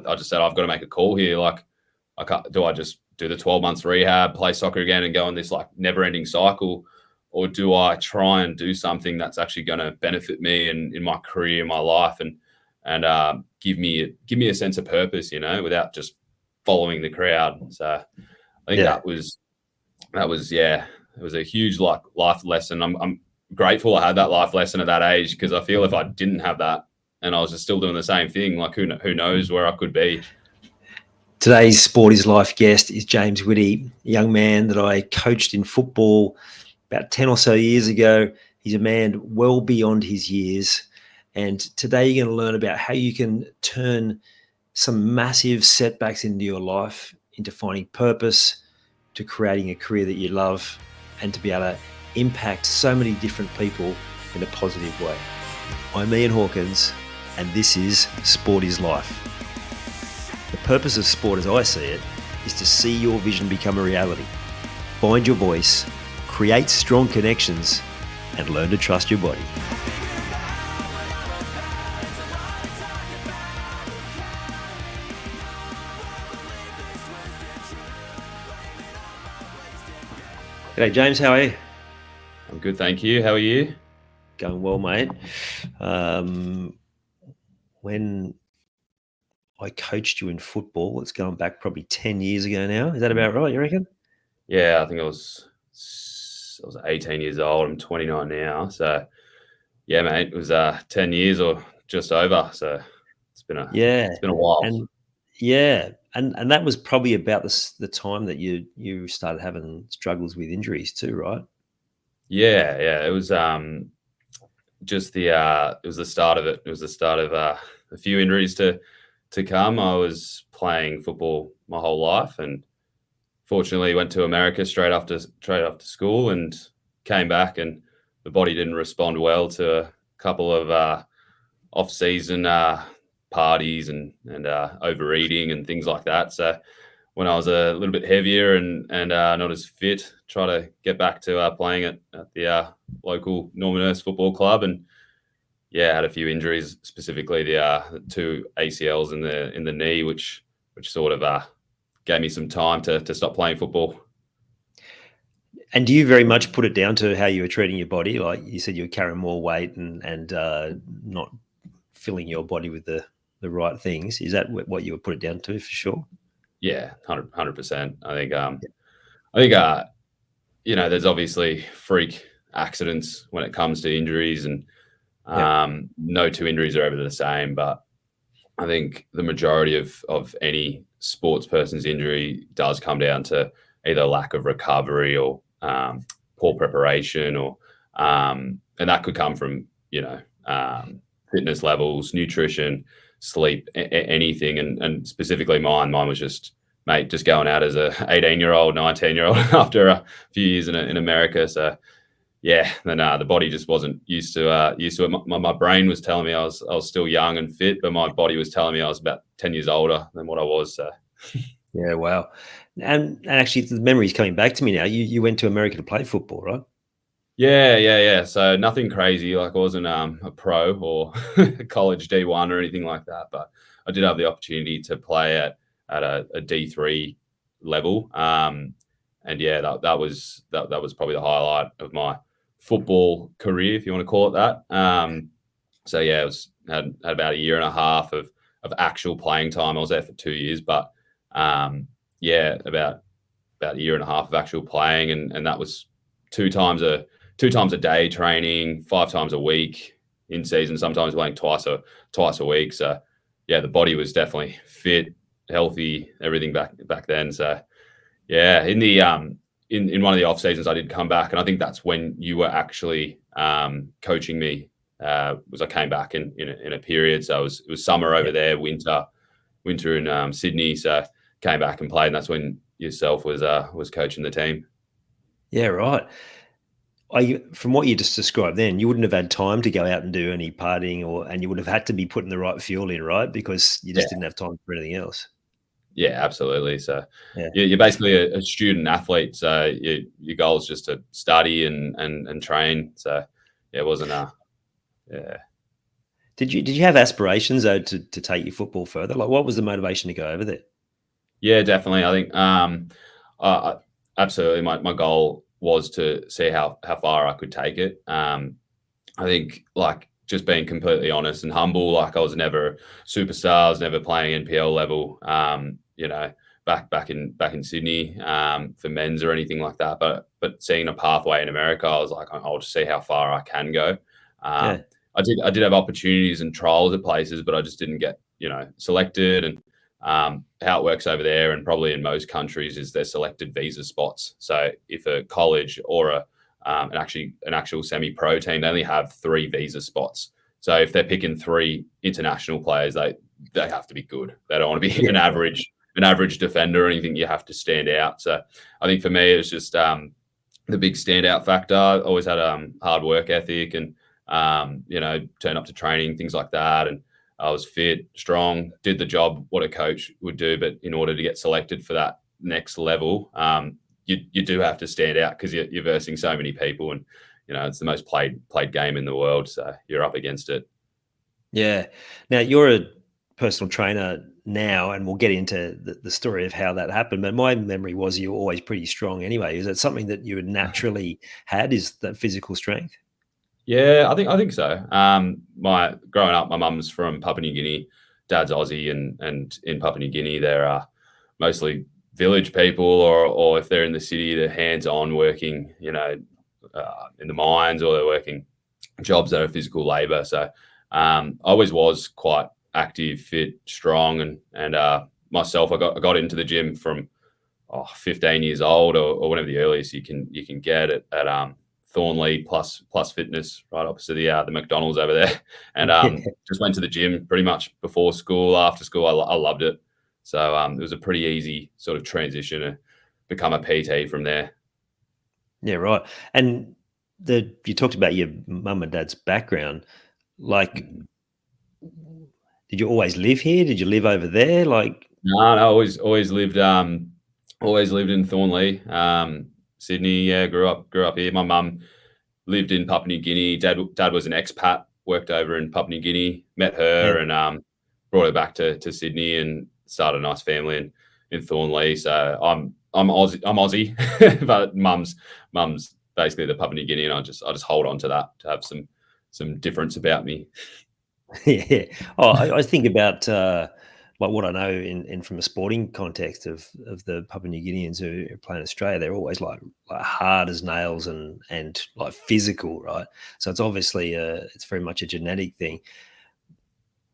I just said, I've got to make a call here. Like, do I just do the 12 months rehab, play soccer again, and go on this like never-ending cycle, or do I try and do something that's actually going to benefit me and in my career, my life, and give me a sense of purpose, without just following the crowd. So I think that was it was a huge life lesson. I'm grateful I had that life lesson at that age, because I feel if I didn't have that and I was just still doing the same thing, like who knows where I could be. Today's Sport is Life guest is James Whitty, a young man that I coached in football about 10 or so years ago. He's a man well beyond his years. And today you're going to learn about how you can turn some massive setbacks into your life into finding purpose, to creating a career that you love, and to be able to impact so many different people in a positive way. I'm Ian Hawkins, and this is Sport is Life. The purpose of sport, as I see it, is to see your vision become a reality. Find your voice, create strong connections, and learn to trust your body. G'day, James. How are you? I'm good, thank you. How are you? Going well, mate. When I coached you in football, it's going back probably 10 years ago now. Is that about right, you reckon? Yeah, I think I was 18 years old. I'm 29 now. So, yeah, mate, it was 10 years or just over. So it's been a while. And that was probably about the time that you started having struggles with injuries too, right? Yeah. It was just it was the start of it. It was the start of a few injuries to come. I was playing football my whole life, and fortunately went to America straight after school, and came back, and the body didn't respond well to a couple of off-season parties and overeating and things like that. So when I was a little bit heavier and not as fit, try to get back to playing at the local Norman Hurst Football Club, and had a few injuries, specifically the 2 ACLs in the knee, which sort of gave me some time to stop playing football. And do you very much put it down to how you were treating your body? Like you said, you were carrying more weight and not filling your body with the right things. Is that what you would put it down to, for sure? Yeah, 100%. I think there's obviously freak accidents when it comes to injuries, and no two injuries are ever the same. But I think the majority of any sports person's injury does come down to either lack of recovery or poor preparation, or and that could come from fitness levels, nutrition, sleep, anything. And specifically mine was just going out as a 18-year-old, 19-year-old after a few years in America. So then the body just wasn't used to it. My brain was telling me I was still young and fit, but my body was telling me I was about 10 years older than what I was. So. Yeah, wow. And actually, the memory's coming back to me now. You went to America to play football, right? Yeah. So nothing crazy. Like I wasn't a pro or college D1 or anything like that, but I did have the opportunity to play at a D3 level. And that was probably the highlight of my football career, if you want to call it that. It was had about a year and a half of actual playing time. I was there for 2 years, but about a year and a half of actual playing, and that was two times a day training, 5 times a week in season, sometimes playing twice a week. So the body was definitely fit, healthy, everything back then. So in the in one of the off seasons I did come back, and I think that's when you were actually coaching me. Was I came back in a period, so it was summer over there, winter in Sydney. So came back and played, and that's when yourself was coaching the team. Yeah, right. From what you just described then, you wouldn't have had time to go out and do any partying, and you would have had to be putting the right fuel in, right? Because you just didn't have time for anything else. Yeah, absolutely. So you're basically a student athlete. So your goal is just to study and train. So it wasn't Did you have aspirations though to take your football further? Like, what was the motivation to go over there? Yeah, definitely. I think absolutely. My goal was to see how far I could take it. I think like just being completely honest and humble. Like I was never a superstar. I was never playing NPL level. Back in Sydney for men's or anything like that. But seeing a pathway in America, I was like, I'll just see how far I can go. Yeah, I did have opportunities and trials at places, but I just didn't get selected. And how it works over there, and probably in most countries, is they're selected visa spots. So if a college or an actual semi-pro team, they only have 3 visa spots. So if they're picking 3 international players, they have to be good. They don't want to be yeah, an average defender or anything. You have to stand out. So I think for me, it was just the big standout factor. I always had hard work ethic and turn up to training, things like that, and I was fit, strong, did the job what a coach would do. But in order to get selected for that next level, you do have to stand out because you're versing so many people, and it's the most played game in the world. So you're up against it. yeah. Now you're a personal trainer now, and we'll get into the story of how that happened. But my memory was you were always pretty strong anyway. Is that something that you had naturally had? Is that physical strength? Yeah, I think so. My growing up, my mum's from Papua New Guinea, dad's Aussie, and in Papua New Guinea, they're mostly village people, or if they're in the city, they're hands-on working, in the mines, or they're working jobs that are physical labor. So I always was quite active, fit, strong, and myself, I got into the gym from 15 years old, or whatever the earliest you can get at Thornley plus fitness, right opposite the McDonald's over there. And just went to the gym pretty much before school, after school. I loved it. So it was a pretty easy sort of transition to become a PT from there. Yeah, right. And you talked about your mum and dad's background. Like, did you always live here? Did you live over there? Like, No, always lived in Thornley, Sydney. Yeah, grew up here. My mum lived in Papua New Guinea. Dad was an expat, worked over in Papua New Guinea. Met yeah, her and brought her back to Sydney and started a nice family in Thornley. So I'm Aussie, but mum's basically the Papua New Guinea, and I just hold on to that to have some difference about me. yeah. Oh, I think about like what I know in from a sporting context of the Papua New Guineans who play in Australia. They're always like hard as nails and like physical, right? So it's obviously it's very much a genetic thing.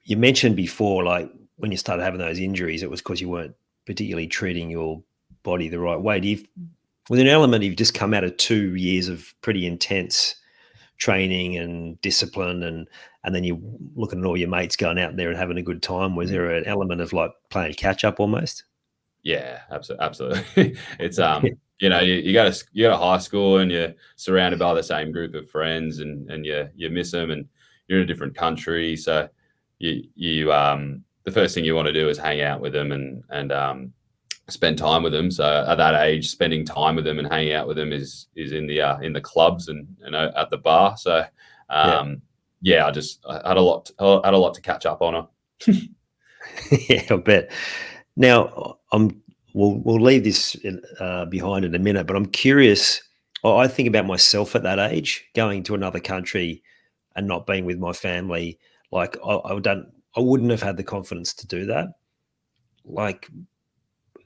You mentioned before, like when you started having those injuries, it was because you weren't particularly treating your body the right way. With an element, you've just come out of 2 years of pretty intense training and discipline, and then you're looking at all your mates going out there and having a good time. Was there an element of like playing catch up almost? Yeah, absolutely. It's you go to high school and you're surrounded by the same group of friends, and you miss them, and you're in a different country. So you the first thing you want to do is hang out with them and spend time with them. So at that age, spending time with them and hanging out with them is in the clubs and at the bar. So Yeah. yeah, I had a lot to catch up on. Yeah, I bet. Now, we'll leave this behind in a minute, but I'm curious. I think about myself at that age, going to another country and not being with my family. Like, I wouldn't have had the confidence to do that. Like,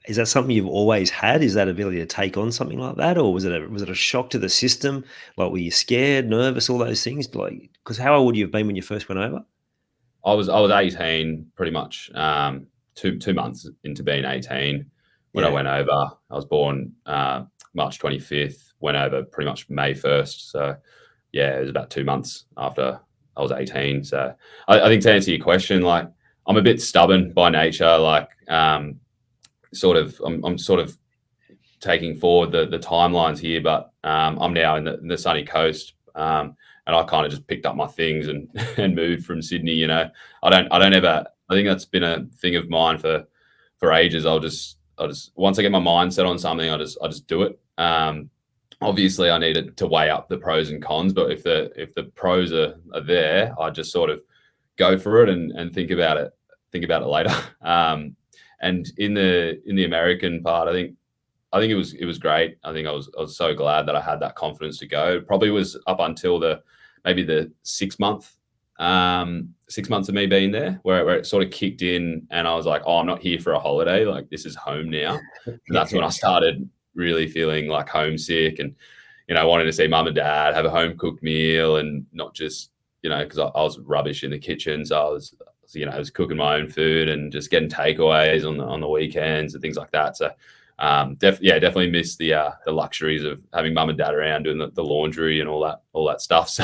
is that something you've always had? Is that ability to take on something like that, or was it a shock to the system? Like, were you scared, nervous, all those things? Like, because how old would you have been when you first went over? I was 18, pretty much 2 months into being 18 when I Yeah, went over. I was born March 25th. Went over pretty much May 1st. So yeah, it was about 2 months after I was 18. So I think to answer your question, like I'm a bit stubborn by nature. Like I'm sort of taking forward the timelines here, but I'm now in the sunny coast, and I kind of just picked up my things and and moved from Sydney. I don't ever. I think that's been a thing of mine for ages. I'll just once I get my mind set on something, I just do it. Obviously, I needed to weigh up the pros and cons, but if the pros are there, I just sort of go for it and think about it later. And in the American part, I think it was great. I think I was so glad that I had that confidence to go. It probably was up until maybe the 6 months of me being there, where it sort of kicked in, and I was like, oh, I'm not here for a holiday. Like, this is home now. And that's when I started really feeling like homesick, and wanting to see mum and dad, have a home cooked meal, and not just because I was rubbish in the kitchen, so I was cooking my own food and just getting takeaways on the weekends and things like that. So definitely miss the luxuries of having mum and dad around doing the laundry and all that stuff.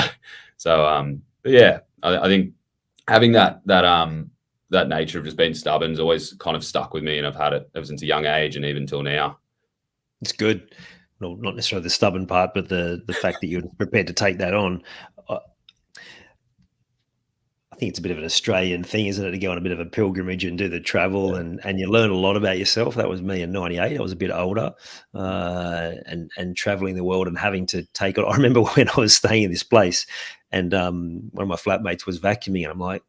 But yeah, I think having that nature of just being stubborn has always kind of stuck with me, and I've had it ever since a young age and even till now. It's good. Well, not necessarily the stubborn part, but the fact that you're prepared to take that on. I think it's a bit of an Australian thing, isn't it, to go on a bit of a pilgrimage and do the travel, and you learn a lot about yourself. That was me in '98. I was a bit older, and traveling the world and having to take on. I remember when I was staying in this place, and one of my flatmates was vacuuming, and I'm like,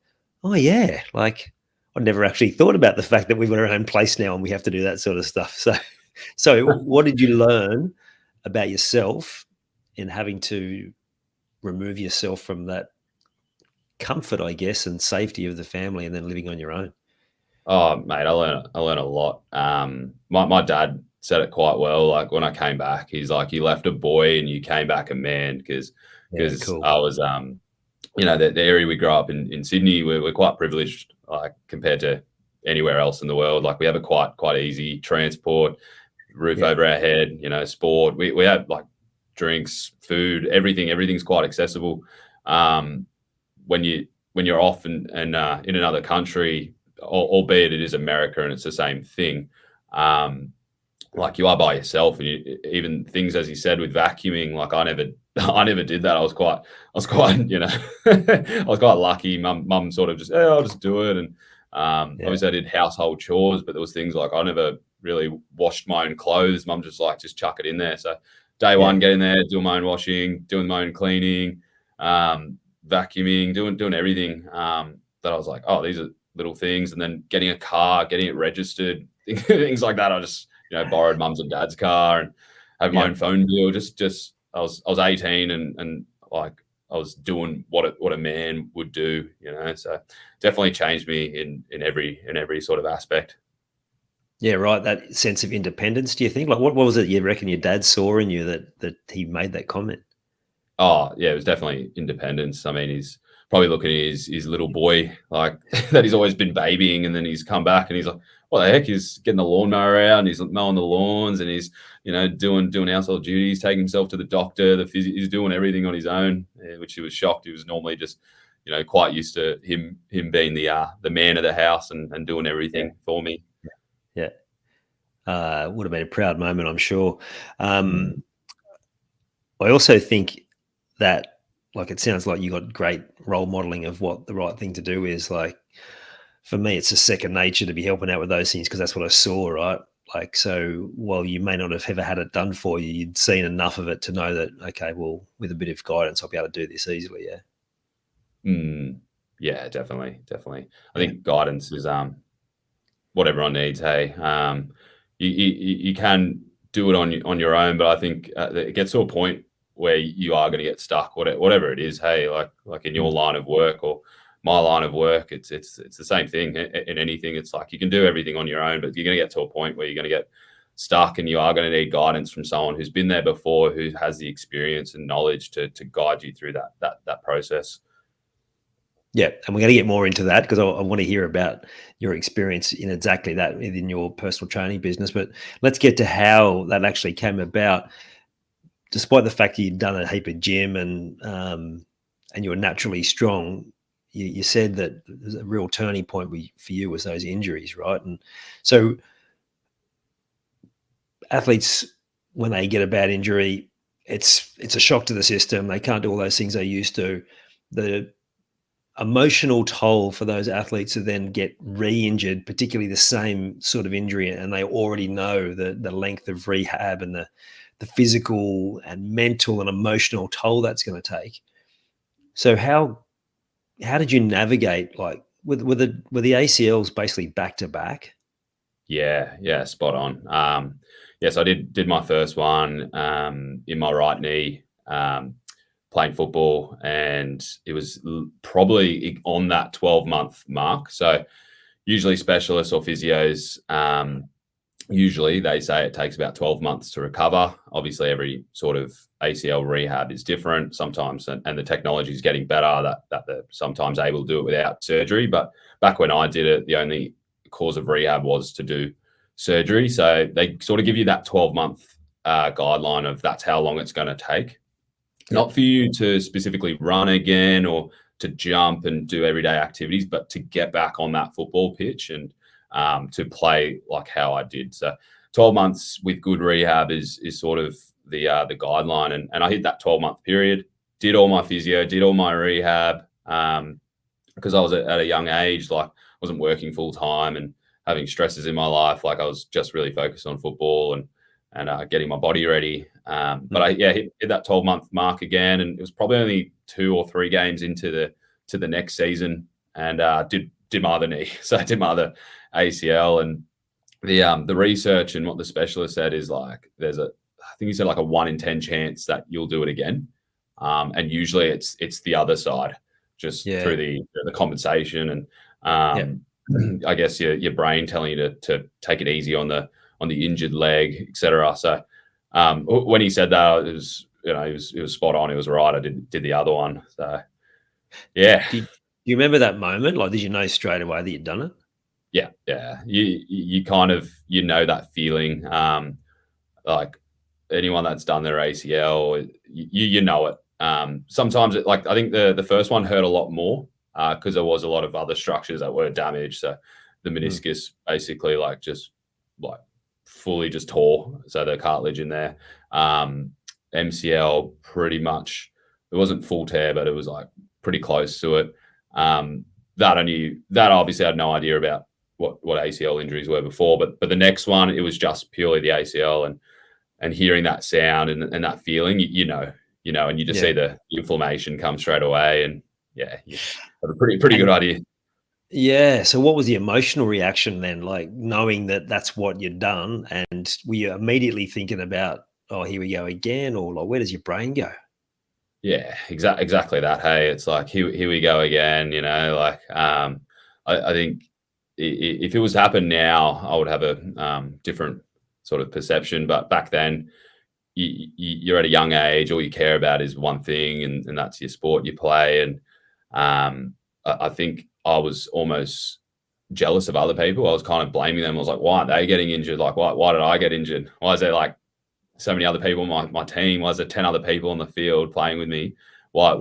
oh yeah, like I'd never actually thought about the fact that we've got our own place now and we have to do that sort of stuff. So what did you learn about yourself in having to remove yourself from that comfort, I guess, and safety of the family, and then living on your own? Oh, mate, I learned a lot. My dad said it quite well. Like, when I came back, he's like, "You left a boy and you came back a man," because Yeah, cool. I was the area we grew up in Sydney, we're quite privileged, like, compared to anywhere else in the world. Like, we have a quite easy transport, roof Yeah, over our head, sport. We have, like, drinks, food, everything's quite accessible. When you're off and in another country, albeit it is America and it's the same thing, like, you are by yourself, and even things, as you said, with vacuuming, like, I never did that. I was quite I was quite lucky. Mum sort of just, I'll just do it. And yeah, obviously I did household chores, but there was things like I never really washed my own clothes. Mum just like, just chuck it in there. So day yeah, one, getting there, doing my own washing, doing my own cleaning, vacuuming, doing everything. That I was like, oh, these are little things. And then getting a car, getting it registered, things like that. I just borrowed mum's and dad's car and have my yeah. own phone bill. Just I was 18, and like, I was doing what a man would do. So definitely changed me in every sort of aspect. Yeah, right. That sense of independence. Do you think? Like, what was it you reckon your dad saw in you that he made that comment? Oh, yeah, it was definitely independence. I mean, he's probably looking at his little boy, like, that he's always been babying, and then he's come back and he's like, what the heck? He's getting the lawnmower out, and he's mowing the lawns, and he's, doing household duties, taking himself to the doctor, he's doing everything on his own, which he was shocked. He was normally just, quite used to him being the man of the house and doing Yeah, everything for me. yeah. Would have been a proud moment, I'm sure. Mm. I also think that, like, it sounds like you got great role modeling of what the right thing to do is. Like, for me, it's a second nature to be helping out with those things because that's what I saw, right? Like, so while you may not have ever had it done for you, you'd seen enough of it to know that, okay, well, with a bit of guidance, I'll be able to do this easily. Yeah. Mm. Yeah, definitely. I Yeah. think guidance is what everyone needs. Hey, you can do it on your own, but I think it gets to a point where you are going to get stuck. Whatever it is. Hey, like in your Mm. line of work or my line of work, it's the same thing in anything. It's like, you can do everything on your own, but you're going to get to a point where you're going to get stuck, and you are going to need guidance from someone who's been there before, who has the experience and knowledge to guide you through that process. Yeah, and we're going to get more into that because I want to hear about your experience in exactly that within your personal training business. But let's get to how that actually came about. Despite the fact that you'd done a heap of gym and you were naturally strong, you said that a real turning point for you was those injuries, right? And so athletes, when they get a bad injury, it's a shock to the system. They can't do all those things they used to. The emotional toll for those athletes who then get re-injured, particularly the same sort of injury, and they already know the length of rehab and the physical and mental and emotional toll that's going to take. So how how did you navigate, like, were the ACLs basically back to back? Yeah, spot on. Yes, I did my first one in my right knee, playing football, and it was probably on that 12-month mark. So usually specialists or physios, usually they say it takes about 12 months to recover. Obviously, every sort of ACL rehab is different sometimes, and the technology is getting better that they're sometimes able to do it without surgery. But back when I did it, the only cause of rehab was to do surgery. So they sort of give you that 12-month guideline of that's how long it's going to take. Yep. Not for you to specifically run again or to jump and do everyday activities, but to get back on that football pitch and to play like how I did. So 12 months with good rehab is sort of the guideline. And I hit that 12-month period, did all my physio, did all my rehab, because I was at a young age, like wasn't working full time and having stresses in my life. Like I was just really focused on football and getting my body ready. But I hit that 12-month mark again, and it was probably only 2 or 3 games into the next season, and did my other knee. So I did my other ACL, and the research and what the specialist said is like I think he said like a 1 in 10 chance that you'll do it again, and usually it's the other side, just through the compensation and I guess your brain telling you to take it easy on the injured leg, etc. So when he said that, it was it was spot on. It was right. I did the other one. So yeah. Do you remember that moment? Like, did you know straight away that you'd done it? Yeah. You kind of that feeling. Like anyone that's done their ACL, you know it. Sometimes like I think the first one hurt a lot more because there was a lot of other structures that were damaged. So the meniscus basically like just like fully just tore. So the cartilage in there. MCL pretty much, it wasn't full tear, but it was like pretty close to it. That obviously I had no idea about what ACL injuries were before, but the next one, it was just purely the ACL and hearing that sound and that feeling, you know, and you just see the inflammation come straight away, and you have a pretty good idea. Yeah. So what was the emotional reaction then, like knowing that that's what you'd done, and were you immediately thinking about, oh, here we go again, or like where does your brain go? Yeah, exactly that. Hey, it's like here we go again. Like I think if it was to happen now, I would have a different sort of perception. But back then, you're at a young age. All you care about is one thing, and that's your sport you play. And I think I was almost jealous of other people. I was kind of blaming them. I was like, why aren't they getting injured? Like, why did I get injured? Why is there like so many other people on my team? Why is there 10 other people on the field playing with me? Why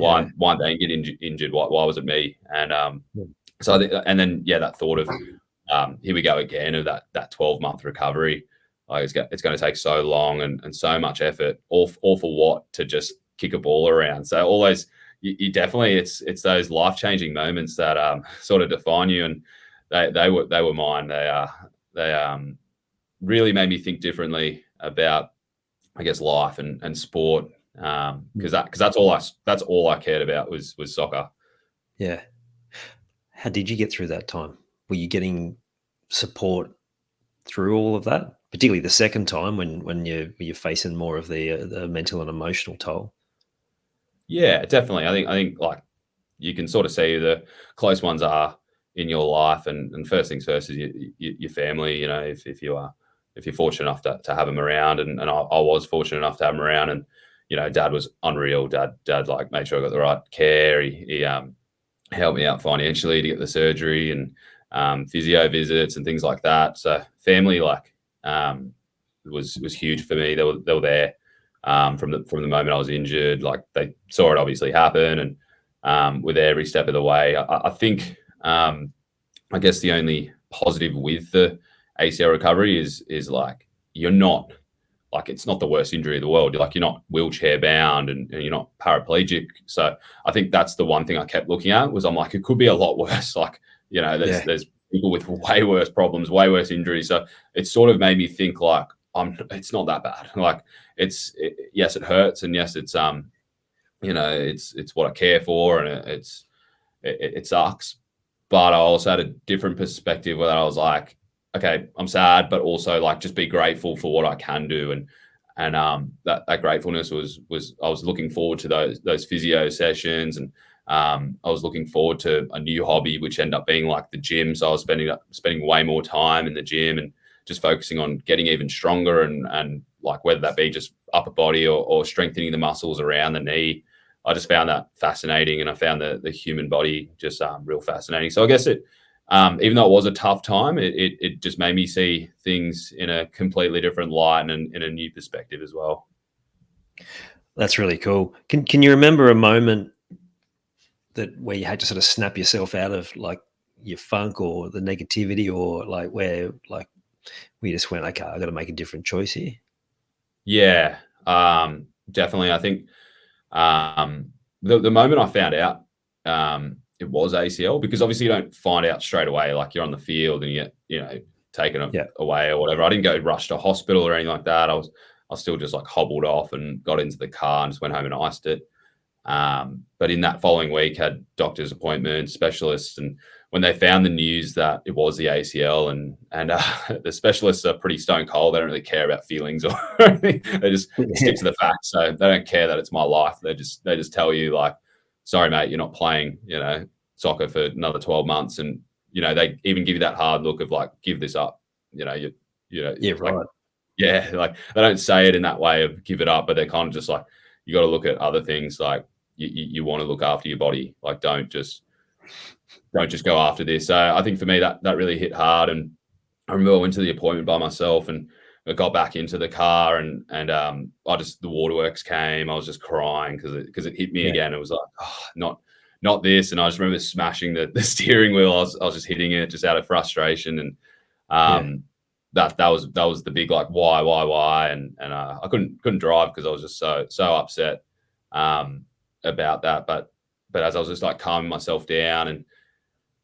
aren't they get injured? Why was it me? And so I think, and then that thought of here we go again, of that 12-month recovery. Like it's going to take so long and so much effort, all for what? To just kick a ball around. So all those, you definitely, it's those life-changing moments that sort of define you, and they were mine. They really made me think differently about, I guess, life and sport, because that's all I cared about was soccer. Yeah. How did you get through that time? Were you getting support through all of that, particularly the second time when you're facing more of the mental and emotional toll? Yeah, definitely. I think like you can sort of see who the close ones are in your life, and first things first is your family. If you're fortunate enough to have them around, and I was fortunate enough to have them around, and Dad was unreal. Dad like made sure I got the right care. He helped me out financially to get the surgery and physio visits and things like that. So family was huge for me. They were there from the moment I was injured. Like they saw it obviously happen, and with every step of the way. I think I guess the only positive with the ACL recovery is like you're not, like it's not the worst injury in the world. You're not wheelchair bound and you're not paraplegic. So I think that's the one thing I kept looking at was I'm like, it could be a lot worse. Like, there's people with way worse problems, way worse injuries. So it sort of made me think like, it's not that bad. Like yes, it hurts. And yes, it's, it's what I care for. And it sucks. But I also had a different perspective where I was like, okay, I'm sad, but also like just be grateful for what I can do. And that gratefulness was I was looking forward to those physio sessions, and I was looking forward to a new hobby, which ended up being like the gym. So I was spending way more time in the gym and just focusing on getting even stronger, and like whether that be just upper body or strengthening the muscles around the knee. I just found that fascinating, and I found the human body just real fascinating. So I guess even though it was a tough time, it just made me see things in a completely different light and in a new perspective as well. That's really cool. Can you remember a moment where you had to sort of snap yourself out of like your funk or the negativity, or like where like we just went, okay, I got to make a different choice here? Yeah, definitely. I think the moment I found out it was ACL, because obviously you don't find out straight away. Like you're on the field and you get, taken Yeah, away or whatever. I didn't go rush to hospital or anything like that. I was still just like hobbled off and got into the car and just went home and iced it. But in that following week, had doctor's appointments, specialists, and when they found the news that it was the ACL, and the specialists are pretty stone cold. They don't really care about feelings or anything. They just stick to the facts. So they don't care that it's my life. They just tell you like, sorry, mate, you're not playing, soccer for another 12 months. And, they even give you that hard look of like, give this up. yeah, Like, right. yeah, like they don't say it in that way of give it up, but they're kind of just like, you got to look at other things. Like you want to look after your body. Like don't just go after this. So I think for me that really hit hard. And I remember I went to the appointment by myself, and I got back into the car, and the waterworks came. I was just crying because it hit me Yeah, again. It was like, oh, not this. And I just remember smashing the steering wheel. I was just hitting it just out of frustration. And yeah, that was the big like why, and I couldn't drive because I was just so upset about that. But as I was just like calming myself down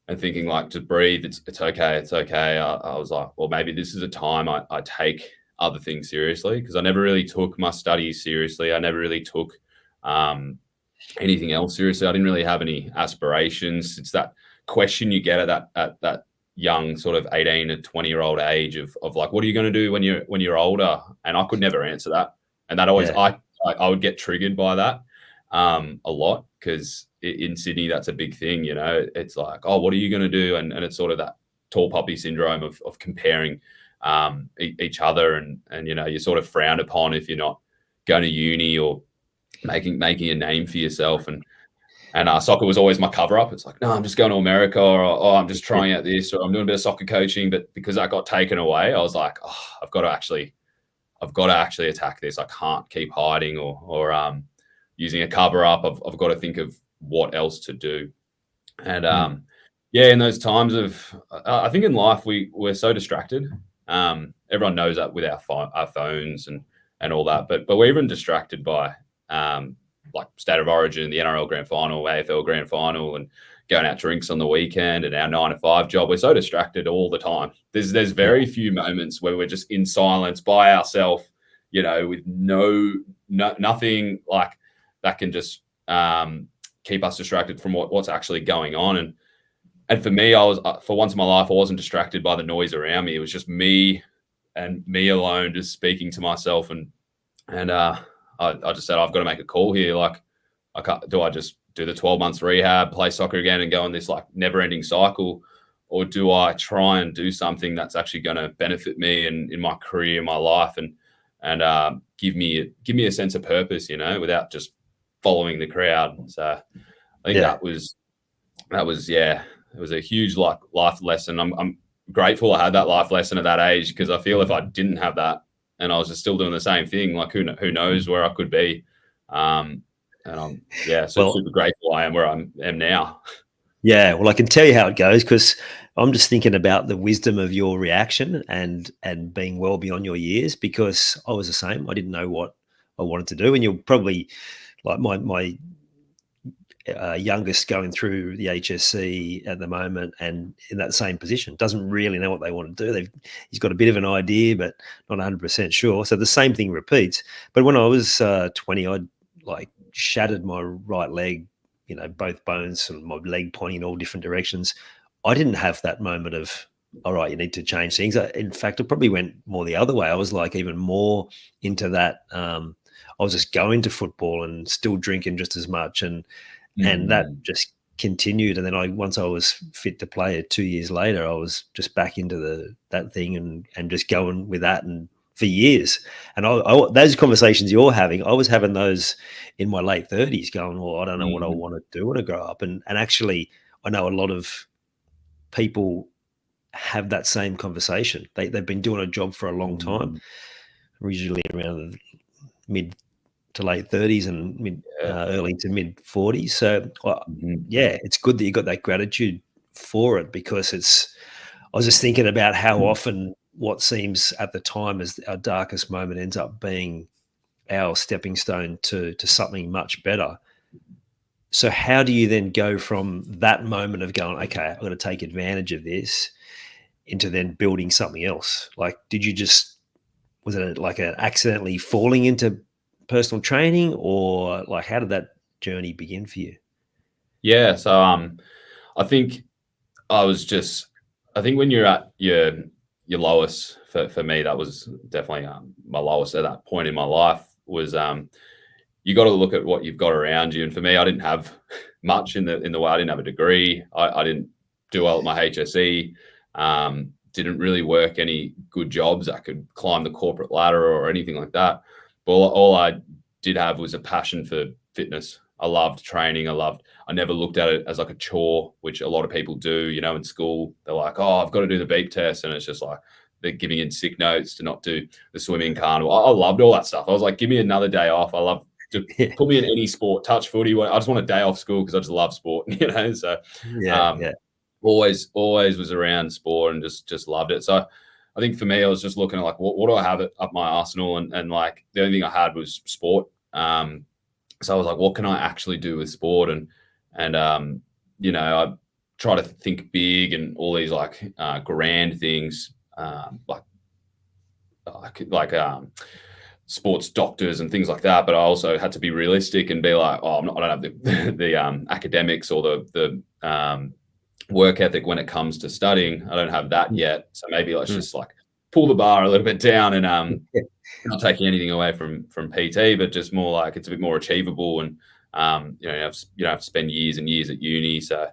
and thinking like, to breathe, it's okay. I was like, well, maybe this is a time I take other things seriously, because I never really took my studies seriously. I never really took anything else seriously. I didn't really have any aspirations. It's that question you get at that young sort of 18 to 20-year-old age of like, what are you going to do when you're older? And I could never answer that. And that always, yeah, I would get triggered by that a lot, because in Sydney, that's a big thing. It's like, oh, what are you going to do? And it's sort of that tall poppy syndrome of comparing each other. And, you're sort of frowned upon if you're not going to uni or making a name for yourself. And soccer was always my cover up. It's like, no, I'm just going to America, or oh, I'm just trying out this, or I'm doing a bit of soccer coaching. But because that got taken away, I was like, oh, I've got to actually attack this. I can't keep hiding or using a cover up. I've got to think of what else to do. And yeah, in those times of, I think in life we're so distracted. Everyone knows that with our phones and all that, but we're even distracted by like State of Origin, the NRL Grand Final, AFL Grand Final, and going out drinks on the weekend, and our 9 to 5 job. We're so distracted all the time. There's very few moments where we're just in silence by ourselves, with nothing like that can just keep us distracted from what's actually going on. And for me, I was for once in my life, I wasn't distracted by the noise around me. It was just me and me alone, just speaking to myself. And I just said, I've got to make a call here. Like, do I just do the 12 months rehab, play soccer again, and go on this like never-ending cycle, or do I try and do something that's actually going to benefit me in my career, my life, and give me a sense of purpose, without just following the crowd. So I think that was yeah, it was a huge life lesson. I'm grateful I had that life lesson at that age, because I feel if I didn't have that and I was just still doing the same thing, like who knows where I could be. And I'm super grateful I am where I am now. Yeah, well, I can tell you how it goes, because I'm just thinking about the wisdom of your reaction and being well beyond your years, because I was the same. I didn't know what I wanted to do, and you're probably like my youngest going through the HSC at the moment, and in that same position, doesn't really know what they want to do. He's got a bit of an idea, but not 100% sure. So the same thing repeats. But when I was 20, I'd like shattered my right leg both bones and my leg pointing in all different directions. I didn't have that moment of, all right, you need to change things. In fact, it probably went more the other way. I was like even more into that. I was just going to football and still drinking just as much, and that just continued. And then once I was fit to play it 2 years later, I was just back into that thing and just going with that, and for years. And those conversations you're having, I was having those in my late 30s, going, well, I don't know what I want to do when I grow up. And actually, I know a lot of people have that same conversation. They've been doing a job for a long time, usually around the mid to late 30s and early to mid 40s. So yeah, it's good that you got that gratitude for it, because I was just thinking about how often what seems at the time as our darkest moment ends up being our stepping stone to something much better. So how do you then go from that moment of going, okay, I've got to take advantage of this, into then building something else? Like, was it like an accidentally falling into personal training, or like how did that journey begin for you? Yeah, so I think when you're at your lowest, for me, that was definitely my lowest at that point in my life, was you got to look at what you've got around you. And for me, I didn't have much in the way. I didn't have a degree. I didn't do well at my HSE. Didn't really work any good jobs. I could climb the corporate ladder or anything like that. But all I did have was a passion for fitness. I loved training. I never looked at it as like a chore, which a lot of people do, in school. They're like, oh, I've got to do the beep test. And it's just like, they're giving in sick notes to not do the swimming carnival. I loved all that stuff. I was like, give me another day off. I love to put me in any sport, touch footy. I just want a day off school because I just love sport, So always was around sport and just loved it. So I think for me, I was just looking at like, what do I have up my arsenal? And like the only thing I had was sport. So I was like, what can I actually do with sport? And I try to think big and all these like grand things, like sports doctors and things like that. But I also had to be realistic and be like, I don't have the academics or the work ethic when it comes to studying. I don't have that yet. So maybe let's just like pull the bar a little bit down and not taking anything away from PT, but just more like it's a bit more achievable. And you don't have to spend years and years at uni. So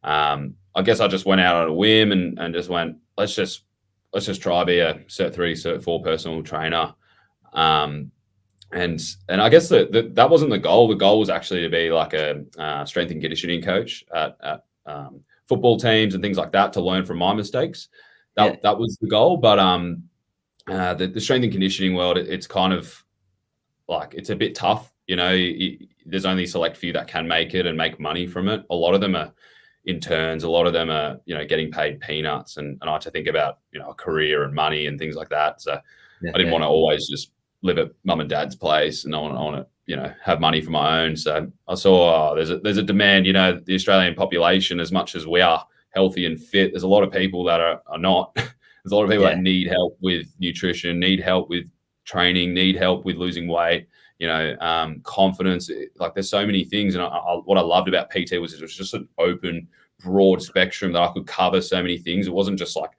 I guess I just went out on a whim and just went, let's just try be a Cert 3, Cert 4 personal trainer. And I guess that wasn't the goal. The goal was actually to be like a strength and conditioning coach at football teams and things like that, to learn from my mistakes. That was the goal. But the strength and conditioning world, it's kind of like, it's a bit tough. There's only a select few that can make it and make money from it. A lot of them are interns. A lot of them are, getting paid peanuts. And I had to think about, a career and money and things like that. So I didn't want to always just live at mum and dad's place, and I want to, have money for my own. So I saw there's a demand. The Australian population, as much as we are healthy and fit, there's a lot of people that are not. There's a lot of people that need help with nutrition, need help with training, need help with losing weight. Confidence. Like there's so many things, and what I loved about PT was it was just an open, broad spectrum that I could cover so many things. It wasn't just like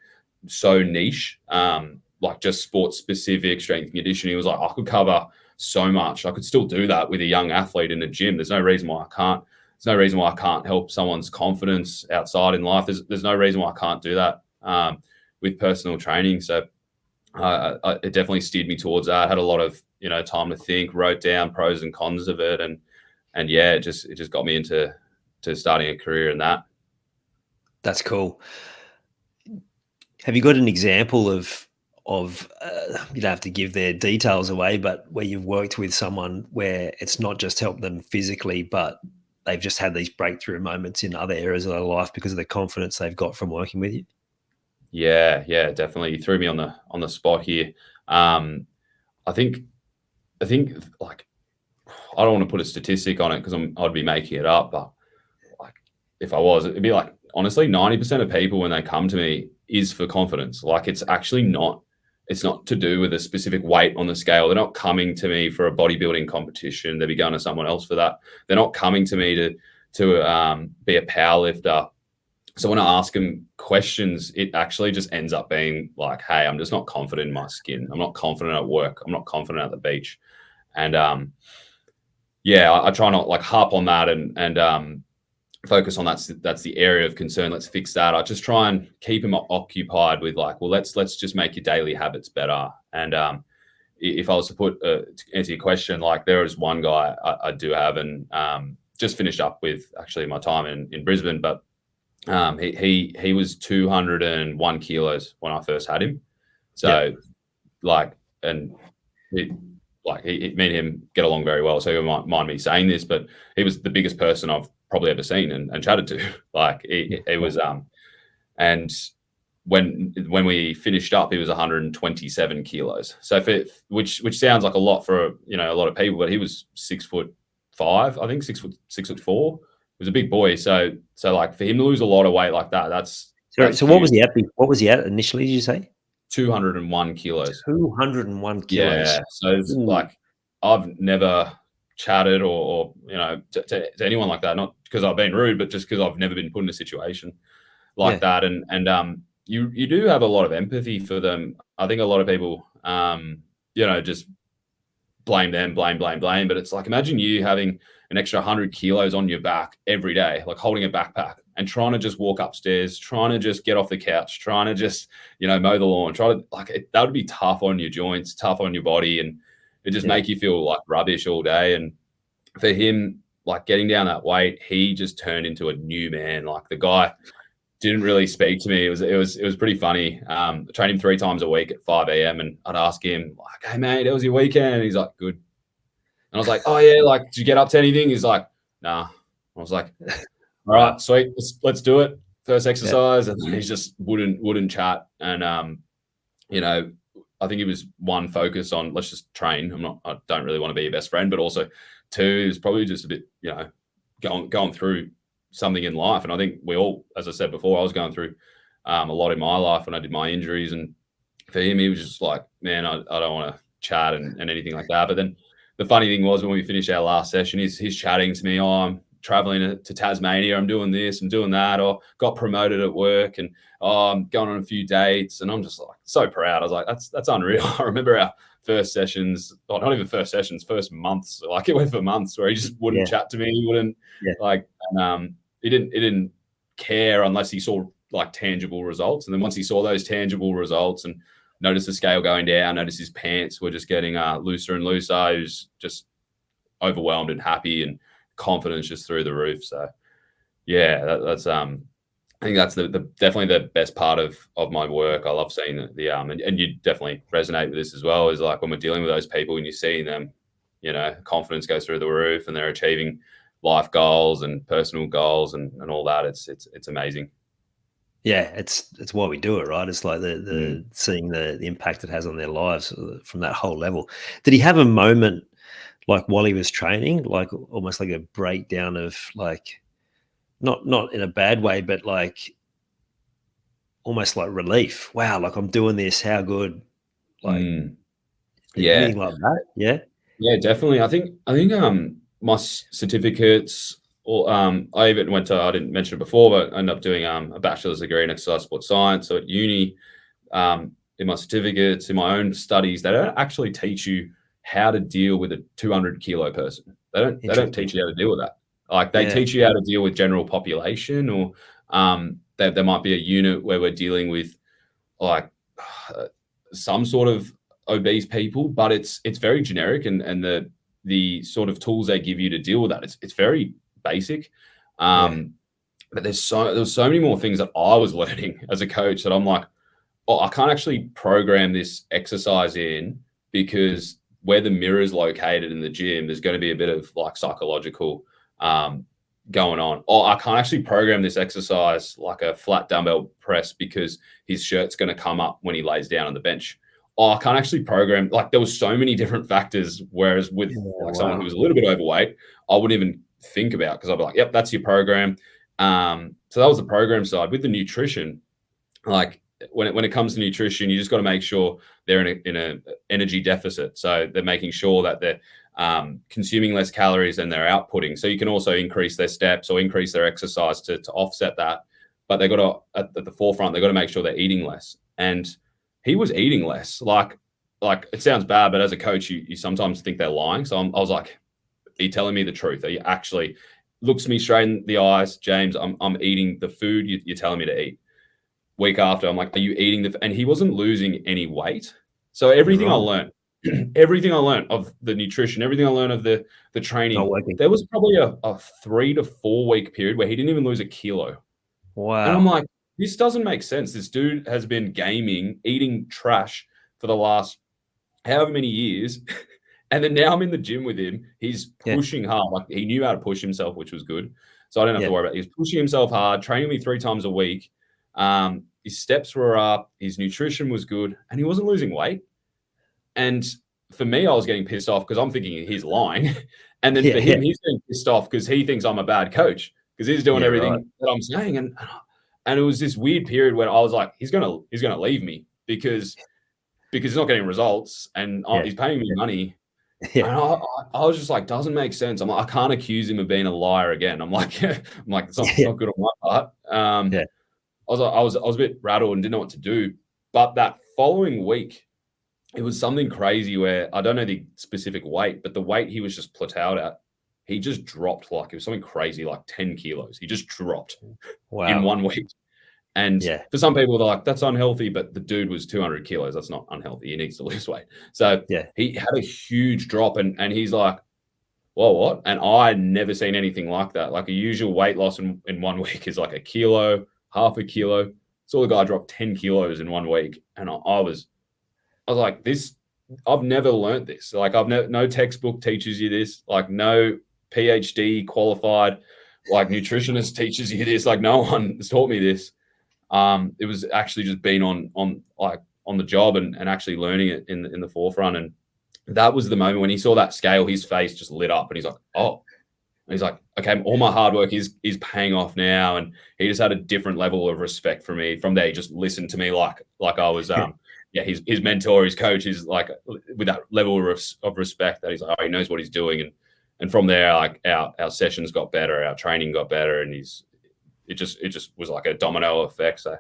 so niche. Like just sports specific strength and conditioning. It was like I could cover so much. I could still do that with a young athlete in a gym. There's no reason why I can't. There's no reason why I can't help someone's confidence outside in life. There's no reason why I can't do that with personal training. So it definitely steered me towards that. I had a lot of time to think, wrote down pros and cons of it, and it just got me into starting a career in that. That's cool. Have you got an example of you don't have to give their details away, but where you've worked with someone where it's not just helped them physically, but they've just had these breakthrough moments in other areas of their life because of the confidence they've got from working with you? Yeah, definitely. You threw me on the spot here. I think like, I don't want to put a statistic on it because I'd be making it up, but like if I was, it'd be like, honestly, 90% of people when they come to me is for confidence. Like it's actually not. It's not to do with a specific weight on the scale. They're not coming to me for a bodybuilding competition. They'll be going to someone else for that. They're not coming to me be a power lifter. So when I ask him questions, it actually just ends up being like, hey, I'm just not confident in my skin. I'm not confident at work. I'm not confident at the beach. And yeah, I try not like harp on that and focus on that's the area of concern. Let's fix that. I just try and keep him occupied with like, well, let's just make your daily habits better. And if I was to answer your question, like there is one guy I do have and just finished up with actually my time in Brisbane, but he was 201 kilos when I first had him. So like, and it me and him get along very well. So he might mind me saying this, but he was the biggest person I've probably ever seen and chatted to. Like it was, and when we finished up, he was 127 kilos. So which sounds like a lot for, a lot of people, but he was 6'5", I think 6'4". He was a big boy. So like for him to lose a lot of weight like that, that's so what was he at? What was he at initially? Did you say 201 kilos? 201 kilos. Yeah. So it's like I've never chatted or to anyone like that, not because I've been rude, but just because I've never been put in a situation like that. And you do have a lot of empathy for them. I think a lot of people just blame them, blame. But it's like, imagine you having an extra 100 kilos on your back every day, like holding a backpack and trying to just walk upstairs, trying to just get off the couch, trying to just, mow the lawn, that would be tough on your joints, tough on your body. And it just make you feel like rubbish all day. And for him, like getting down that weight, he just turned into a new man. Like the guy didn't really speak to me. It was pretty funny. I trained him 3 times a week at 5 a.m. and I'd ask him like, "Hey mate, how was your weekend?" And he's like, "Good." And I was like, "Oh yeah, like did you get up to anything?" He's like, "Nah." I was like, "All right, sweet, let's do it. First exercise." And he just wouldn't chat. And I think he was one focus on let's just train. I don't really want to be your best friend, but also 2 is probably just a bit, going through something in life. And I think we all, as I said before, I was going through a lot in my life when I did my injuries. And for him, he was just like, man, I don't want to chat and anything like that. But then the funny thing was when we finished our last session, he's chatting to me, "Oh, I'm traveling to Tasmania. I'm doing this, I'm doing that, or got promoted at work, and I'm going on a few dates." And I'm just like so proud. I was like, that's unreal. I remember our first sessions, or not even first sessions, first months. Like it went for months where he just wouldn't chat to me. He wouldn't and he didn't care unless he saw like tangible results. And then once he saw those tangible results and noticed the scale going down, noticed his pants were just getting looser and looser, he was just overwhelmed and happy and confidence just through the roof. So yeah, that's I think that's the definitely the best part of my work. I love seeing and you definitely resonate with this as well, is like when we're dealing with those people and you're seeing them, confidence goes through the roof and they're achieving life goals and personal goals and all that. It's amazing. Yeah, it's why we do it, right? It's like the seeing the impact it has on their lives from that whole level. Did he have a moment like while he was training, like almost like a breakdown of like not in a bad way, but like almost like relief? Wow, like I'm doing this, how good? Like anything like that? Yeah. Yeah, definitely. I think my certificates, or I even I didn't mention it before, but I ended up doing a bachelor's degree in exercise sports science. So at uni, in my certificates, in my own studies, they don't actually teach you how to deal with a 200 kilo person. They don't teach you how to deal with that. Like they teach you how to deal with general population, or there might be a unit where we're dealing with like some sort of obese people, but it's very generic, and the sort of tools they give you to deal with that, it's very basic. But there was so many more things that I was learning as a coach that I'm like, oh, I can't actually program this exercise in, because where the mirror is located in the gym, there's going to be a bit of like psychological going on. Oh, I can't actually program this exercise like a flat dumbbell press because his shirt's going to come up when he lays down on the bench. Oh, I can't actually program. Like there was so many different factors. Whereas with someone who was a little bit overweight, I wouldn't even think about, because I'd be like, yep, that's your program. So that was the program side. With the nutrition, like when it comes to nutrition, you just got to make sure they're in a energy deficit. So they're making sure that they're consuming less calories than they're outputting. So you can also increase their steps or increase their exercise to offset that. But they got to, at the forefront, they got to make sure they're eating less. And he was eating less. Like it sounds bad, but as a coach, you sometimes think they're lying. So I was like, are you telling me the truth? Are you actually, looks me straight in the eyes, James, I'm eating the food you're telling me to eat. Week after, I'm like, are you eating and he wasn't losing any weight. So everything I learned, everything I learned of the nutrition, everything I learned of the training, there was probably a 3 to 4 week period where he didn't even lose a kilo. Wow. And I'm like, this doesn't make sense. This dude has been gaming, eating trash for the last however many years. And then now I'm in the gym with him. He's pushing hard. Like he knew how to push himself, which was good. So I don't have to worry about it. He was pushing himself hard, training me 3 times a week. His steps were up. His nutrition was good. And he wasn't losing weight. And for me, I was getting pissed off because I'm thinking he's lying. And then for him, he's getting pissed off because he thinks I'm a bad coach because he's doing everything that I'm saying. And it was this weird period where I was like, he's gonna leave me because he's not getting results and he's paying me money. And I was just like, doesn't make sense. I'm like, I can't accuse him of being a liar again. I'm like, it's not good on my part. I was a bit rattled and didn't know what to do. But that following week, it was something crazy where I don't know the specific weight, but the weight he was just plateaued at, he just dropped like it was something crazy, like 10 kilos. He just dropped in 1 week. And for some people, they're like, that's unhealthy. But the dude was 200 kilos. That's not unhealthy. He needs to lose weight. So he had a huge drop. And he's like, well, what? And I never seen anything like that. Like a usual weight loss in 1 week is like a kilo, half a kilo. So the guy dropped 10 kilos in 1 week. And I was like, this, I've never learned this. Like no textbook teaches you this. Like no PhD qualified, like nutritionist teaches you this. Like no one has taught me this. It was actually just being on the job and actually learning it in the forefront. And that was the moment when he saw that scale, his face just lit up and he's like, oh, and he's like, okay, all my hard work is paying off now. And he just had a different level of respect for me. From there, he just listened to me like I was, his mentor, his coach is like with that level of respect that he's like, oh, he knows what he's doing. And from there, like our sessions got better, our training got better, and it just was like a domino effect. So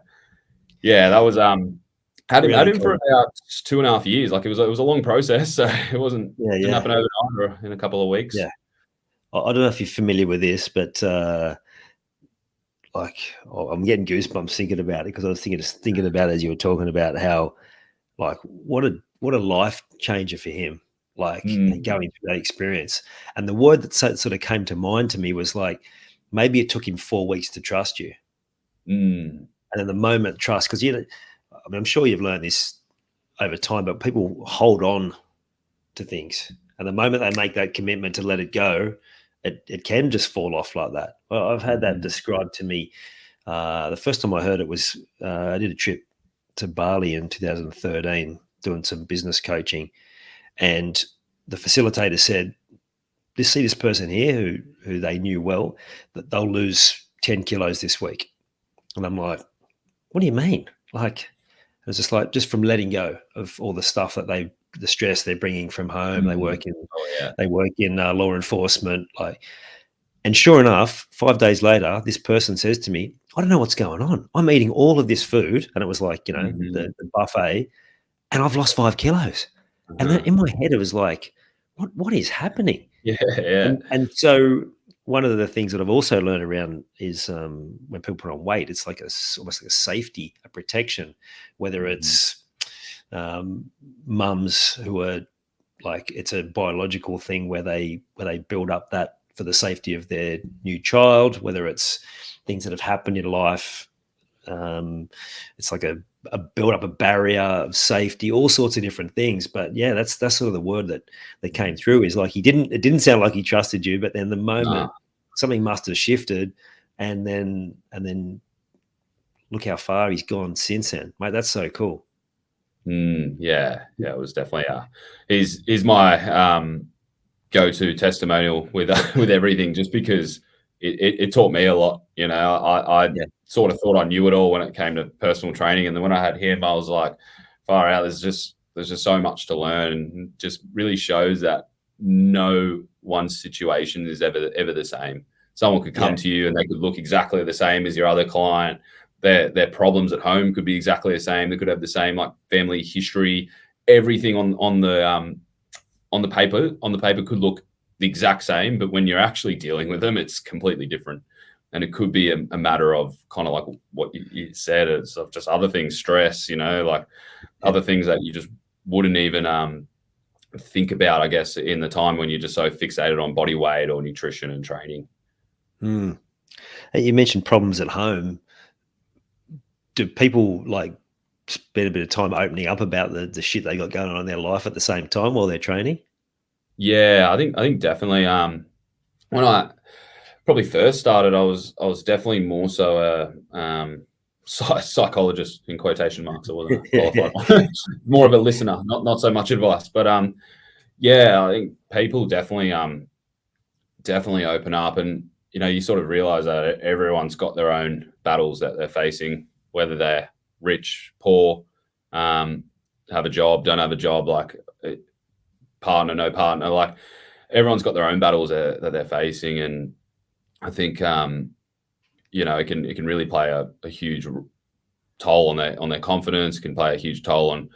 yeah, that was had him for about 2.5 years. Like it was a long process. So it didn't happen overnight or in a couple of weeks. Yeah. I don't know if you're familiar with this, but I'm getting goosebumps thinking about it because I was thinking about it as you were talking about how like what a life changer for him, like going through that experience. And the word that sort of came to mind to me was like, maybe it took him 4 weeks to trust you. And then the moment trust, because I'm sure you've learned this over time, but people hold on to things. And the moment they make that commitment to let it go, it can just fall off like that. Well, I've had that described to me. The first time I heard it was I did a trip to Bali in 2013 doing some business coaching. And the facilitator said, see this person here who they knew well, that they'll lose 10 kilos this week. And I'm like, what do you mean? Like, it was just like, just from letting go of all the stuff that the stress they're bringing from home. They work in law enforcement. And sure enough, 5 days later, this person says to me, I don't know what's going on. I'm eating all of this food. And it was like, the buffet, and I've lost 5 kilos. And then in my head, it was like, what is happening? Yeah. And so one of the things that I've also learned around is when people put on weight, it's like almost like a safety, a protection, whether it's mums who are like, it's a biological thing where they build up that for the safety of their new child, whether it's things that have happened in life. It's like a build up a barrier of safety, all sorts of different things. But yeah, that's sort of the word that came through is like, it didn't sound like he trusted you, but then the moment something must have shifted, and then look how far he's gone since then, mate. That's so cool. Yeah, it was definitely he's my go-to testimonial with everything, just because it taught me a lot. I sort of thought I knew it all when it came to personal training, and then when I had him, I was like, far out. There's just so much to learn, and just really shows that no one situation is ever the same. Someone could come to you and they could look exactly the same as your other client. Their problems at home could be exactly the same. They could have the same like family history. Everything on the paper could look the exact same, but when you're actually dealing with them, it's completely different. And it could be a matter of kind of like what you said, it's of just other things, stress, like other things that you just wouldn't even think about, I guess, in the time when you're just so fixated on body weight or nutrition and training. Mm. You mentioned problems at home. Do people like spend a bit of time opening up about the shit they got going on in their life at the same time while they're training? Yeah, I think definitely. When I probably first started, I was definitely more so a psychologist in quotation marks. I wasn't a qualified, more of a listener, not so much advice. But yeah, I think people definitely open up, and you sort of realize that everyone's got their own battles that they're facing, whether they're rich, poor, have a job, don't have a job, like partner, no partner, like everyone's got their own battles that they're facing. And I think it can really play a huge toll on their confidence. It can play a huge toll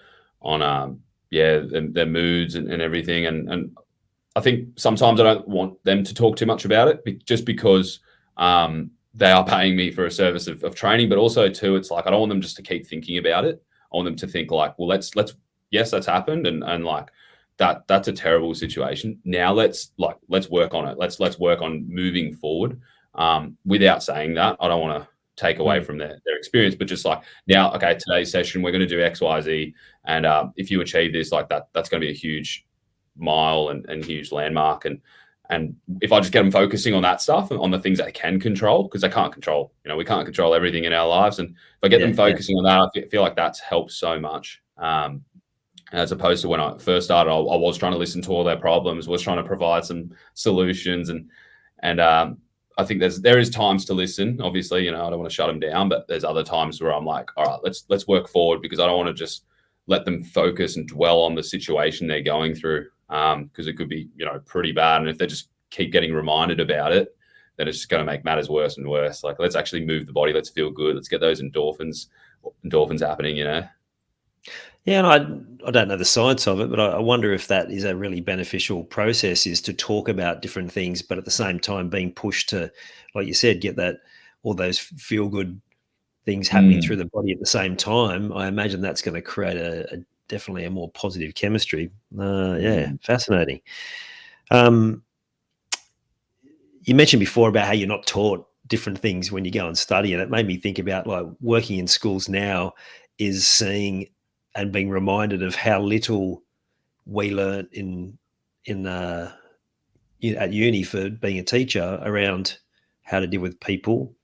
on their moods and everything. And I think sometimes I don't want them to talk too much about it, just because they are paying me for a service of training. But also too, it's like I don't want them just to keep thinking about it. I want them to think like, well, let's yes, that's happened, and like that's a terrible situation. Now let's work on it. Let's work on moving forward. Without saying that, I don't want to take away from their experience, but just like, now, okay, today's session we're going to do X, Y, Z, and if you achieve this, like that's going to be a huge mile and huge landmark. And if I just get them focusing on that stuff and on the things they can control, because they can't control, we can't control everything in our lives. And if I get them focusing on that, I feel like that's helped so much. As opposed to when I first started, I was trying to listen to all their problems, was trying to provide some solutions, and I think there is times to listen. Obviously, I don't want to shut them down, but there's other times where I'm like, all right, let's work forward, because I don't want to just let them focus and dwell on the situation they're going through, because it could be pretty bad, and if they just keep getting reminded about it, then it's just going to make matters worse and worse. Like, let's actually move the body, let's feel good, let's get those endorphins happening. Yeah, and I don't know the science of it, but I wonder if that is a really beneficial process, is to talk about different things, but at the same time being pushed to, like you said, get all those feel good things happening through the body at the same time. I imagine that's going to create definitely a more positive chemistry. Yeah, fascinating. You mentioned before about how you're not taught different things when you go and study, and it made me think about like working in schools now is seeing and being reminded of how little we learn at uni for being a teacher around how to deal with people,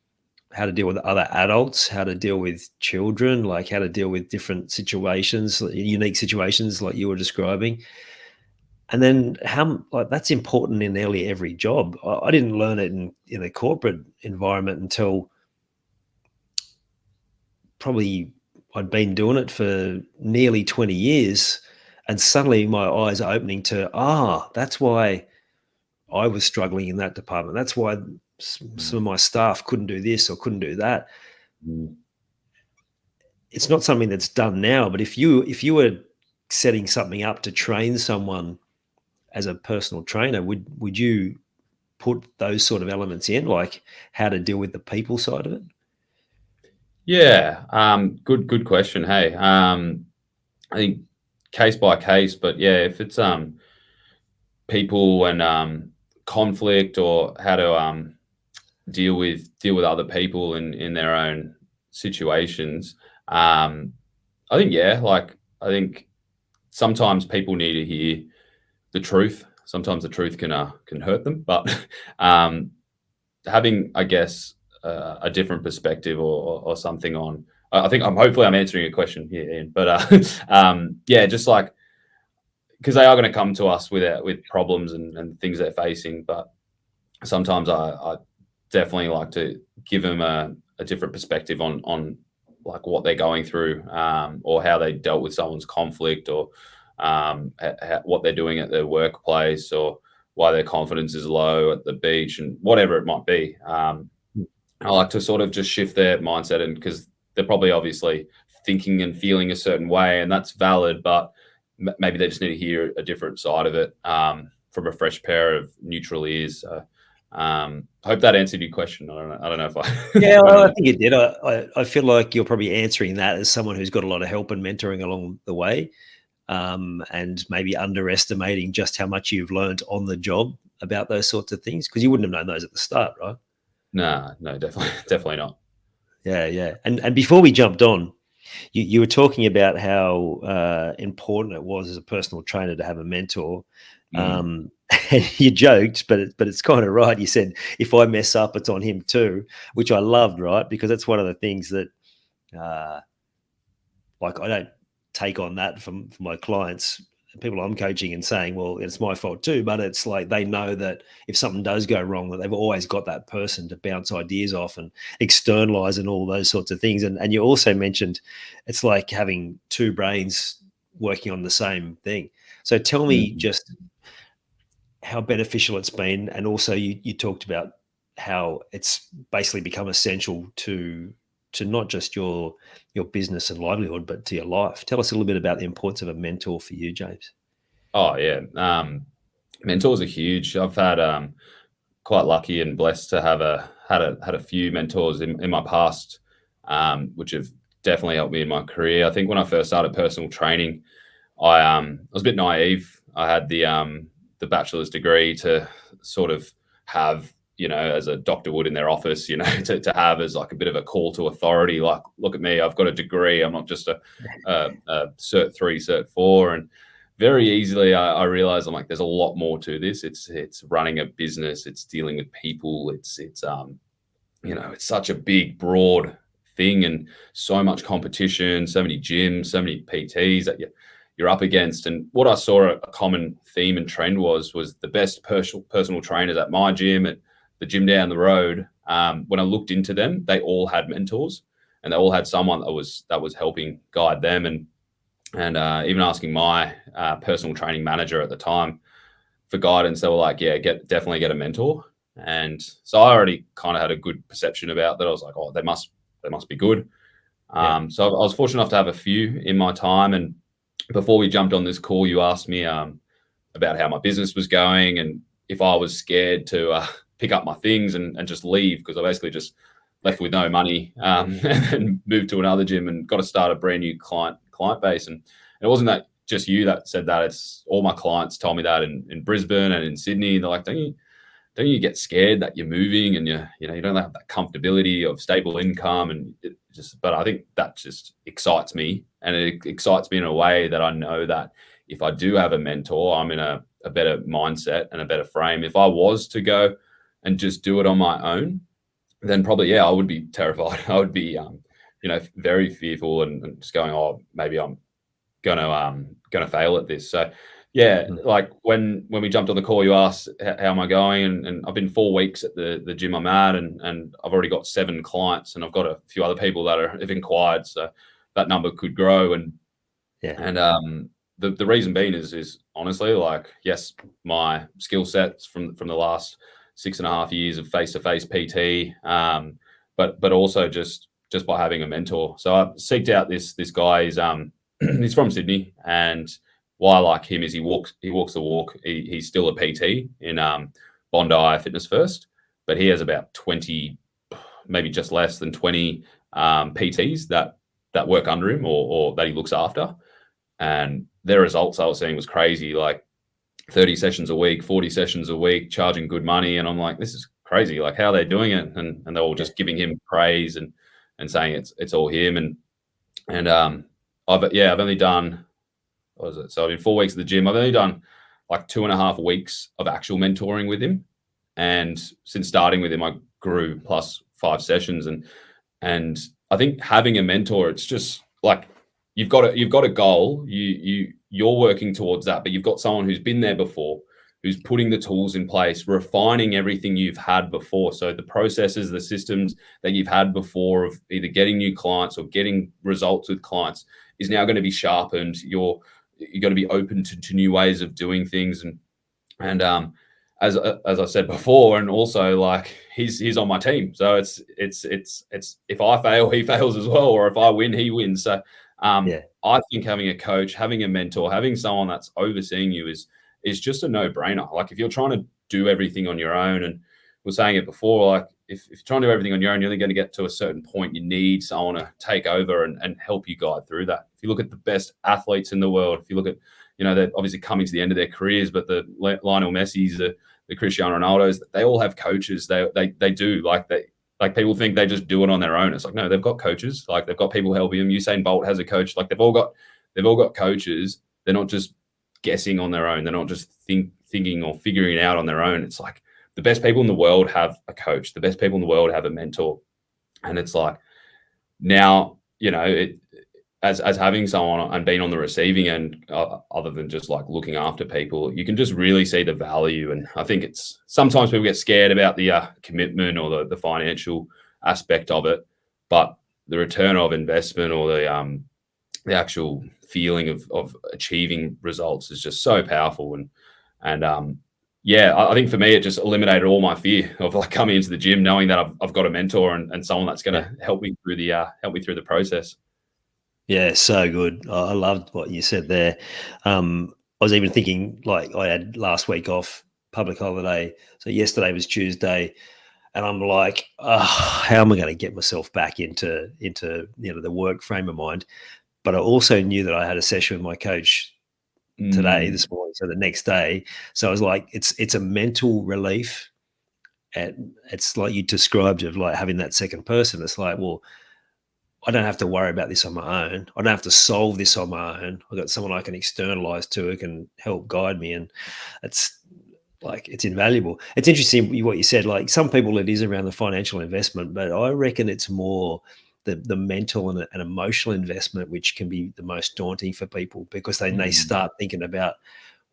how to deal with other adults, how to deal with children, like how to deal with different situations, unique situations like you were describing. And then how that's important in nearly every job. I didn't learn it in a corporate environment until probably I'd been doing it for nearly 20 years, and suddenly my eyes are opening to, that's why I was struggling in that department. That's why some of my staff couldn't do this or couldn't do that. It's not something that's done now, but if you were setting something up to train someone as a personal trainer, would you put those sort of elements in, like how to deal with the people side of it? Yeah, good question. Hey, I think case by case, but yeah, if it's people and conflict, or how to deal with other people in their own situations, I think I think sometimes people need to hear the truth. Sometimes the truth can hurt them, but having, I guess, a different perspective or something on. I think hopefully I'm answering your question here, Ian. But yeah, just like, because they are going to come to us with problems and things they're facing, but sometimes I definitely like to give them a different perspective on like what they're going through, or how they dealt with someone's conflict, or what they're doing at their workplace, or why their confidence is low at the beach, and whatever it might be. I like to sort of just shift their mindset, and because they're probably obviously thinking and feeling a certain way, and that's valid, but maybe they just need to hear a different side of it from a fresh pair of neutral ears. So, I hope that answered your question. I don't know if I. Yeah, well, I think it did. I feel like you're probably answering that as someone who's got a lot of help and mentoring along the way, and maybe underestimating just how much you've learned on the job about those sorts of things, because you wouldn't have known those at the start, right? No, definitely not. Yeah, yeah. And before we jumped on, you were talking about how important it was as a personal trainer to have a mentor. And you joked, but it's kind of right. You said, if I mess up, it's on him too, which I loved, right? Because that's one of the things that, like, I don't take on that from my clients, people I'm coaching, and saying, well, it's my fault too. But it's like they know that if something does go wrong, that they've always got that person to bounce ideas off and externalize and all those sorts of things. And you also mentioned it's like having two brains working on the same thing. So tell me just how beneficial it's been. And also you talked about how it's basically become essential to not just your business and livelihood, but to your life. Tell us a little bit about the importance of a mentor for you, James. Oh yeah, mentors are huge. I've had quite lucky and blessed to have had a few mentors in my past, which have definitely helped me in my career. I think when I first started personal training, I was a bit naive. I had the bachelor's degree to sort of have, as a doctor would in their office, to have as like a bit of a call to authority. Like, look at me, I've got a degree. I'm not just a Cert 3, Cert 4. And very easily I realized I'm like, there's a lot more to this. It's running a business. It's dealing with people. It's such a big, broad thing, and so much competition, so many gyms, so many PTs that you're up against. And what I saw a common theme and trend was the best personal trainers at my gym, at the gym down the road. When I looked into them, they all had mentors, and they all had someone that was helping guide them. And even asking my personal training manager at the time for guidance, they were like, yeah, definitely get a mentor. And so I already kind of had a good perception about that. I was like, oh, they must be good. So I was fortunate enough to have a few in my time. And before we jumped on this call, you asked me about how my business was going, and if I was scared to pick up my things and just leave, because I basically just left with no money, and moved to another gym and got to start a brand new client base. And it wasn't that just you that said that. It's all my clients told me that in Brisbane and in Sydney. They're like, don't you get scared that you're moving and you don't have that comfortability of stable income? And but I think that just excites me, and it excites me in a way that I know that if I do have a mentor, I'm in a better mindset and a better frame. If I was to go and just do it on my own, then probably, I would be terrified. I would be, very fearful and just going, oh, maybe I'm gonna fail at this. So like when we jumped on the call, you asked how am I going, and I've been 4 weeks at the gym I'm at, and I've already got 7 clients, and I've got a few other people that have inquired, so that number could grow. And the reason being is honestly, like, yes, my skill sets from the last 6.5 years of face-to-face PT, but also just by having a mentor. So I seeked out this guy. He's from Sydney, and why I like him is he walks the walk. He's still a PT in Bondi Fitness First, but he has about 20, maybe just less than 20 PTs that work under him or that he looks after. And their results I was seeing was crazy, like 30 sessions a week, 40 sessions a week, charging good money. And I'm like, this is crazy. Like, how are they doing it? And they're all just giving him praise and saying it's all him. And I've only done, what was it? So I've been 4 weeks at the gym. I've only done like 2.5 weeks of actual mentoring with him. And since starting with him, I grew plus 5 sessions. And I think having a mentor, it's just like, you've got a goal, you're working towards that, but you've got someone who's been there before, who's putting the tools in place, refining everything you've had before. So the processes, the systems that you've had before of either getting new clients or getting results with clients is now going to be sharpened. you got to be open to new ways of doing things. And as I said before, and also like he's on my team, so it's if I fail, he fails as well, or if I win, he wins. So Yeah. I think having a coach, having a mentor, having someone that's overseeing you is just a no-brainer. Like if you're trying to do everything on your own, and we are saying it before, like if you're trying to do everything on your own, you're only going to get to a certain point. You need someone to take over and help you guide through that. If you look at the best athletes in the world, if you look at, they're obviously coming to the end of their careers, but the Lionel Messi's, the Cristiano Ronaldo's, they all have coaches. They do, like people think they just do it on their own. It's like, no, they've got coaches. Like they've got people helping them. Usain Bolt has a coach. Like they've all got coaches. They're not just guessing on their own. They're not just thinking or figuring it out on their own. It's like the best people in the world have a coach. The best people in the world have a mentor. And it's like now, as having someone and being on the receiving end, other than just like looking after people, you can just really see the value. And I think it's sometimes people get scared about the commitment or the financial aspect of it, but the return of investment or the actual feeling of achieving results is just so powerful. And yeah, I think for me, it just eliminated all my fear of like coming into the gym, knowing that I've got a mentor and someone that's going to help me through the process. Yeah, so good. I loved what you said there. I was even thinking, like, I had last week off, public holiday. So yesterday was Tuesday, and I'm like, how am I going to get myself back into the work frame of mind? But I also knew that I had a session with my coach today, this morning, so the next day. So I was like, it's a mental relief, and it's like you described, of like having that second person. It's like, well, I don't have to worry about this on my own. I don't have to solve this on my own. I've got someone I can externalize to, who can help guide me. And it's like, it's invaluable. It's interesting what you said. Like some people, it is around the financial investment, but I reckon it's more the mental and emotional investment, which can be the most daunting for people, because they start thinking about,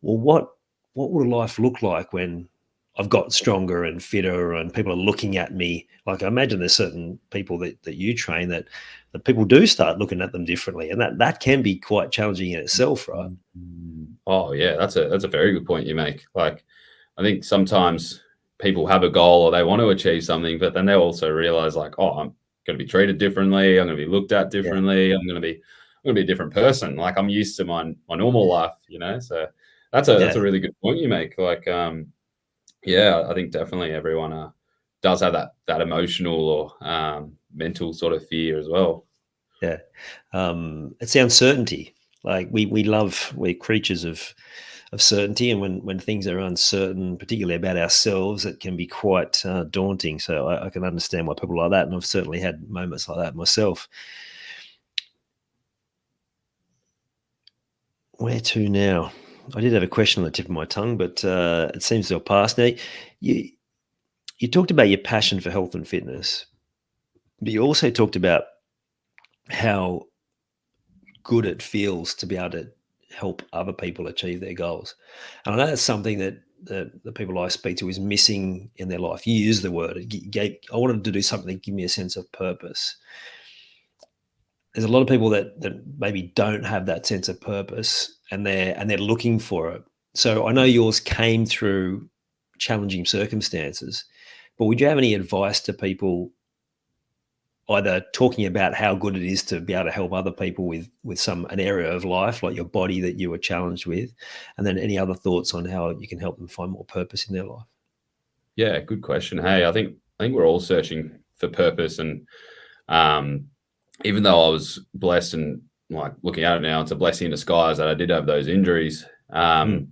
well, what would life look like when I've got stronger and fitter and people are looking at me? Like I imagine there's certain people that you train that people do start looking at them differently, and that can be quite challenging in itself, right? Oh yeah, that's a very good point you make. Like I think sometimes people have a goal or they want to achieve something, but then they also realize like, oh, I'm going to be treated differently. I'm going to be looked at differently. I'm going to be a different person. Like I'm used to my normal life, So that's a really good point you make. Like, yeah, I think definitely everyone does have that emotional or mental sort of fear as well. Yeah. It's the uncertainty. Like we're creatures of certainty, and when things are uncertain, particularly about ourselves, it can be quite daunting. So I can understand why people like that, and I've certainly had moments like that myself. Where to now? I did have a question on the tip of my tongue, but it seems to have passed. Now, you talked about your passion for health and fitness, but you also talked about how good it feels to be able to help other people achieve their goals. And I know that's something that the people I speak to is missing in their life. You use the word, I wanted to do something to give me a sense of purpose. There's a lot of people that maybe don't have that sense of purpose, and they're looking for it. So I know yours came through challenging circumstances, but would you have any advice to people, either talking about how good it is to be able to help other people with an area of life, like your body that you were challenged with, and then any other thoughts on how you can help them find more purpose in their life? Yeah, good question. Hey, I think we're all searching for purpose, and even though I was blessed and like looking at it now, it's a blessing in disguise that I did have those injuries. I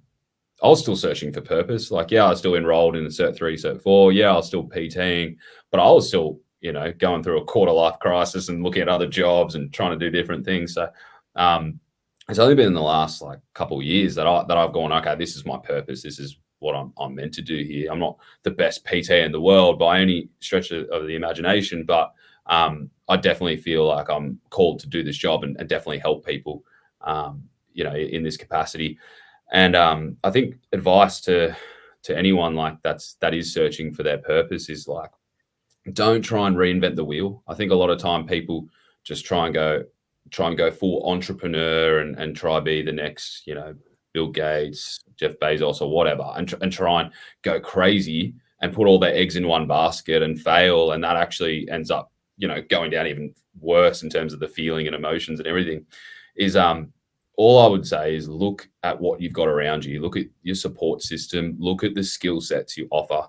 was still searching for purpose. Like, yeah, I was still enrolled in the Cert 3, Cert 4. Yeah, I was still PTing, but I was still, going through a quarter life crisis and looking at other jobs and trying to do different things. So it's only been in the last like couple of years that I've gone, okay, this is my purpose. This is what I'm meant to do here. I'm not the best PT in the world by any stretch of the imagination, but I definitely feel like I'm called to do this job and definitely help people, in this capacity. And I think advice to anyone like that is searching for their purpose is like, don't try and reinvent the wheel. I think a lot of time people just try and go, try and go full entrepreneur and try be the next, Bill Gates, Jeff Bezos, or whatever, and try and go crazy and put all their eggs in one basket and fail, and that actually ends up, going down even worse in terms of the feeling and emotions and everything. Is all I would say is look at what you've got around you, look at your support system, look at the skill sets you offer.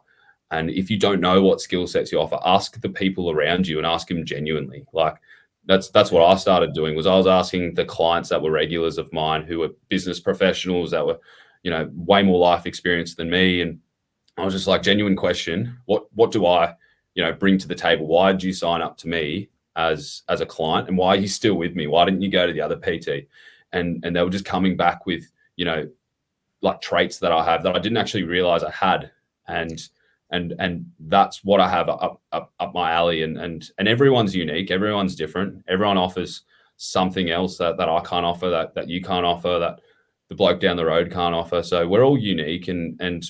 And if you don't know what skill sets you offer, ask the people around you and ask them genuinely. Like that's what I started doing, was I was asking the clients that were regulars of mine, who were business professionals that were, way more life experience than me. And I was just like, genuine question, what do I, bring to the table? Why did you sign up to me as a client? And why are you still with me? Why didn't you go to the other PT? And they were just coming back with, like traits that I have that I didn't actually realize I had. And that's what I have up my alley. And everyone's unique. Everyone's different. Everyone offers something else that I can't offer, that you can't offer, that the bloke down the road can't offer. So we're all unique, and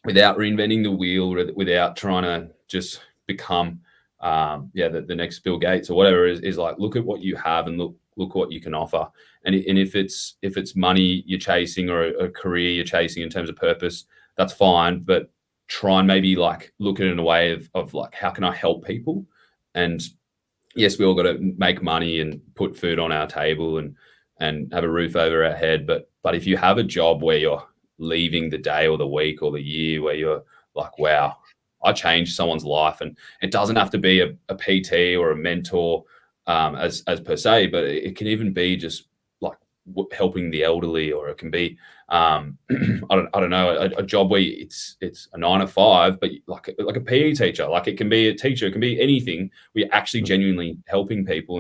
without reinventing the wheel, without trying to just become, the next Bill Gates or whatever, is like, look at what you have and look what you can offer. And if it's money you're chasing, or a career you're chasing in terms of purpose, that's fine. But try and maybe like look at it in a way of like, how can I help people? And yes, we all got to make money and put food on our table and have a roof over our head. But if you have a job where you're leaving the day or the week or the year where you're like, wow, I changed someone's life, and it doesn't have to be a PT or a mentor, as per se, but it can even be just like helping the elderly, or it can be I don't know, a job where it's a 9 to 5, but like a PE teacher, like it can be a teacher, it can be anything. We're actually genuinely helping people,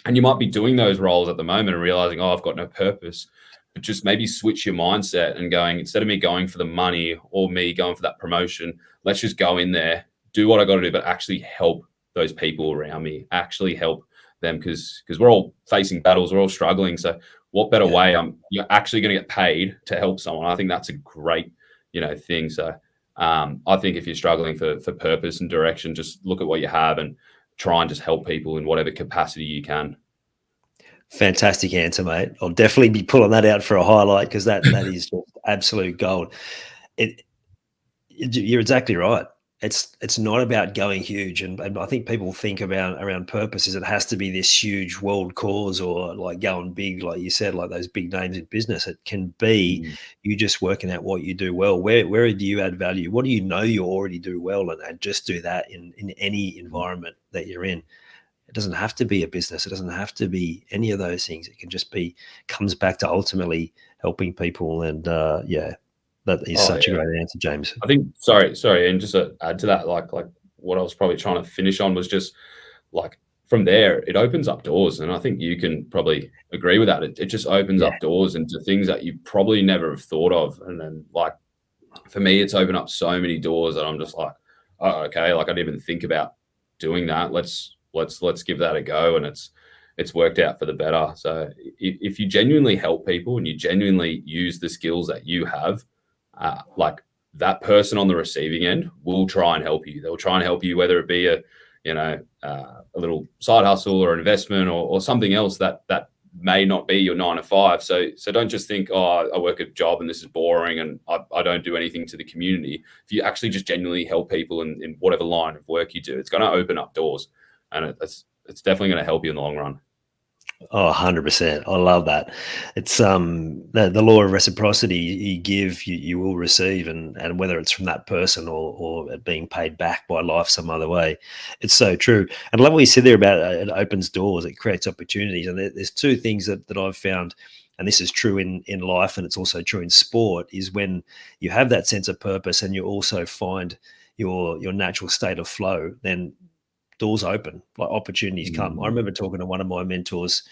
and you might be doing those roles at the moment and realizing, oh, I've got no purpose. But just maybe switch your mindset and going, instead of me going for the money or me going for that promotion, let's just go in there, do what I got to do, but actually help those people around me, actually help them, because we're all facing battles, we're all struggling. So what better way? You're actually going to get paid to help someone. I think that's a great, thing. So I think if you're struggling for purpose and direction, just look at what you have and try and just help people in whatever capacity you can. Fantastic answer, mate. I'll definitely be pulling that out for a highlight, because that is just absolute gold. You're exactly right. It's not about going huge, and I think people think about around purpose is it has to be this huge world cause, or like going big, like you said, like those big names in business. It can be you just working out what you do well. Where do you add value? What do you know you already do well, and just do that in any environment that you're in. It doesn't have to be a business. It doesn't have to be any of those things. It can just be, comes back to ultimately helping people. And that is such a great answer, James. I think, sorry. And just to add to that, like what I was probably trying to finish on was just like, from there, it opens up doors. And I think you can probably agree with that. It just opens up doors into things that you probably never have thought of. And then like, for me, it's opened up so many doors that I'm just like, oh, okay. Like I didn't even think about doing that. Let's give that a go. And it's worked out for the better. So if you genuinely help people and you genuinely use the skills that you have, like that person on the receiving end will try and help you. They'll try and help you, whether it be a little side hustle or an investment or something else that may not be your 9 to 5. So don't just think, oh, I work a job and this is boring and I don't do anything to the community. If you actually just genuinely help people in whatever line of work you do, it's going to open up doors, and it's definitely going to help you in the long run. Oh, 100%. I love that. It's the law of reciprocity. You give, you will receive, and whether it's from that person or it being paid back by life some other way, it's so true. And I love what you said there about it opens doors, it creates opportunities. And there's two things that I've found, and this is true in life, and it's also true in sport, is when you have that sense of purpose and you also find your natural state of flow, then doors open, like opportunities come. I remember talking to one of my mentors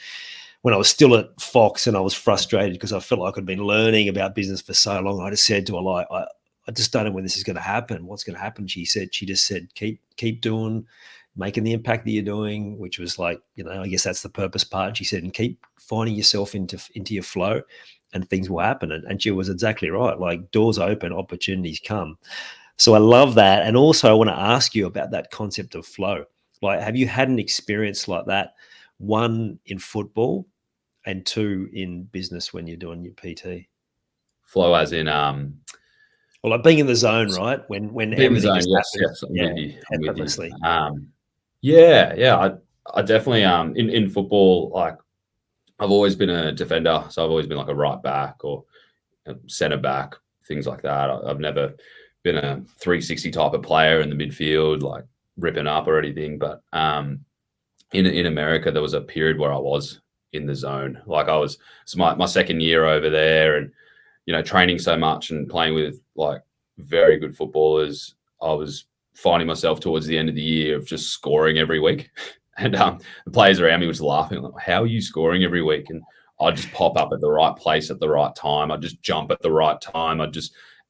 when I was still at Fox, and I was frustrated because I felt like I'd been learning about business for so long. I just said to her, like, I just don't know when this is going to happen. What's going to happen? She just said, keep doing, making the impact that you're doing, which was like, I guess that's the purpose part. She said, and keep finding yourself into your flow, and things will happen. And she was exactly right. Like, doors open, opportunities come. So I love that. And also I want to ask you about that concept of flow. Like, have you had an experience like that one in football and two in business when you're doing your PT? Flow as in Well, like being in the zone, right? When being in the everything zone. just Yes, happens, yes, I'm yeah, with you. I'm with you. effortlessly. Yeah. I definitely in football, like I've always been a defender, so I've always been like a right back or a centre back, things like that. I've never been a 360 type of player in the midfield, like ripping up or anything. But in America, there was a period where I was in the zone. Like I was, it's my second year over there, and training so much and playing with like very good footballers. I was finding myself towards the end of the year of just scoring every week, and the players around me was laughing, like, "How are you scoring every week?" And I'd just pop up at the right place at the right time. I'd just jump at the right time.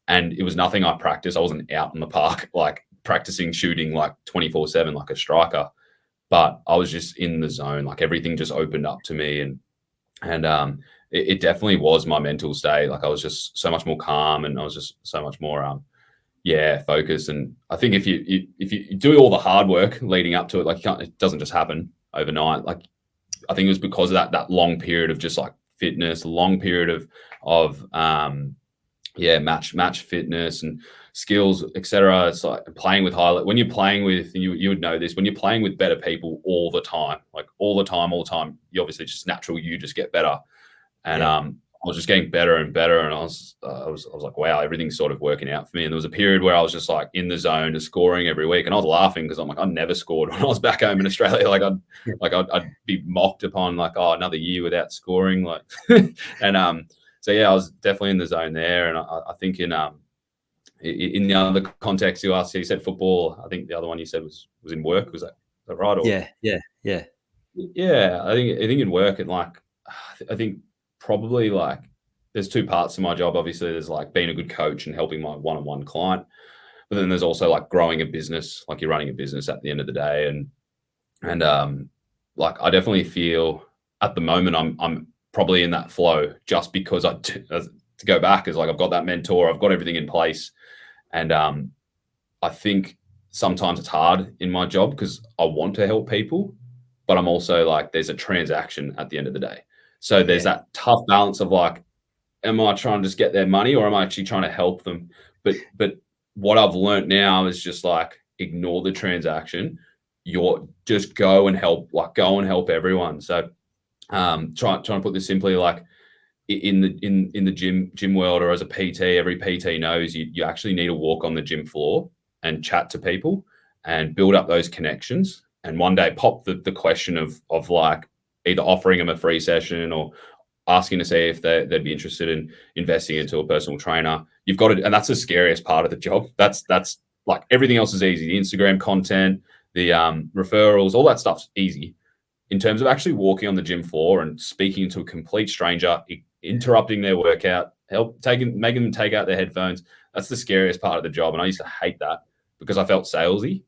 And it was nothing I practiced. I wasn't out in the park like practicing shooting like 24/7 like a striker, but I was just in the zone. Like everything just opened up to me, and it definitely was my mental state. Like I was just so much more calm, and I was just so much more focused. And I think if you do all the hard work leading up to it, like it doesn't just happen overnight. Like I think it was because of that long period of just like fitness, a long period of match fitness and skills, etc. It's like playing with when you're playing with, you would know this, when you're playing with better people all the time, like all the time, you obviously just natural, you just get better. And I was just getting better and better, and I was like, wow, everything's sort of working out for me. And there was a period where I was just like in the zone, just scoring every week, and I was laughing because I'm like, I never scored when I was back home in Australia. Like I'd be mocked upon, like, oh, another year without scoring, like, and so yeah, I was definitely in the zone there. And I think in the other context you asked, you said football. I think the other one you said was in work. Was that right? Or Yeah. yeah, I think in work, and like I think probably like there's two parts to my job. Obviously, there's like being a good coach and helping my one-on-one client, but then there's also like growing a business. Like you're running a business at the end of the day, and like I definitely feel at the moment I'm probably in that flow just because to go back is like I've got that mentor, I've got everything in place, and I think sometimes it's hard in my job because I want to help people, but I'm also like there's a transaction at the end of the day. So there's that tough balance of like, am I trying to just get their money or am I actually trying to help them? But what I've learned now is just like ignore the transaction. You're just go and help everyone. So trying to put this simply, like in the gym world, or as a PT, every PT knows you actually need to walk on the gym floor and chat to people and build up those connections. And one day pop the question of like either offering them a free session or asking to see if they'd be interested in investing into a personal trainer. You've got to, and that's the scariest part of the job. That's like everything else is easy. The Instagram content, the referrals, all that stuff's easy. In terms of actually walking on the gym floor and speaking to a complete stranger, interrupting their workout, making them take out their headphones, that's the scariest part of the job. And I used to hate that because I felt salesy.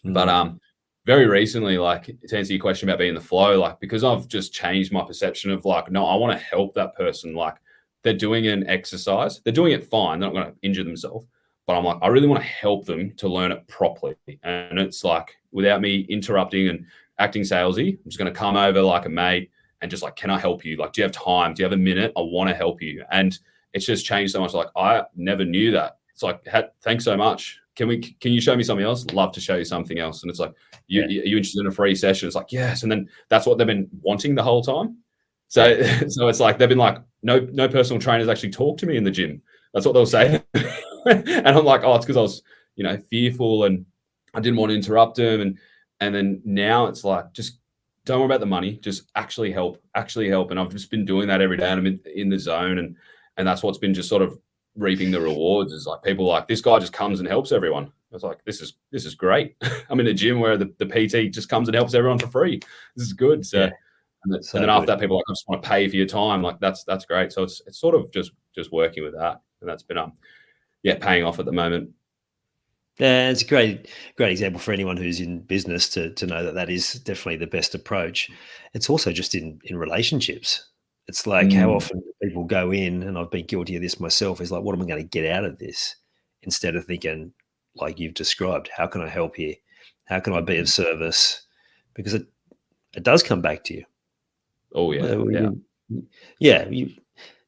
But very recently, like to answer your question about being in the flow, like because I've just changed my perception of like, no, I want to help that person. Like they're doing an exercise, they're doing it fine, they're not going to injure themselves. But I'm like, I really want to help them to learn it properly. And it's like without me interrupting and acting salesy, I'm just going to come over like a mate and just like, can I help you? Like, do you have time? Do you have a minute? I want to help you. And it's just changed so much. Like I never knew that. It's like, thanks so much. Can you show me something else? Love to show you something else. And it's like, are you interested in a free session? It's like, yes. And then that's what they've been wanting the whole time. So, so it's like, they've been like, no personal trainers actually talk to me in the gym. That's what they'll say. And I'm like, oh, it's because I was, fearful and I didn't want to interrupt them. And then now it's like, just don't worry about the money, just actually help. And I've just been doing that every day, and I'm in the zone. And that's what's been just sort of reaping the rewards, is like people like this guy just comes and helps everyone. It's like, this is great. I'm in a gym where the PT just comes and helps everyone for free. This is good. So, and then after that, people are like, I just want to pay for your time. Like that's great. So it's sort of just working with that. And that's been paying off at the moment. Yeah, it's a great example for anyone who's in business to know that is definitely the best approach. It's also just in relationships. It's like how often people go in, and I've been guilty of this myself, is like, what am I going to get out of this? Instead of thinking, like you've described, how can I help here? How can I be of service? Because it does come back to you. Oh yeah,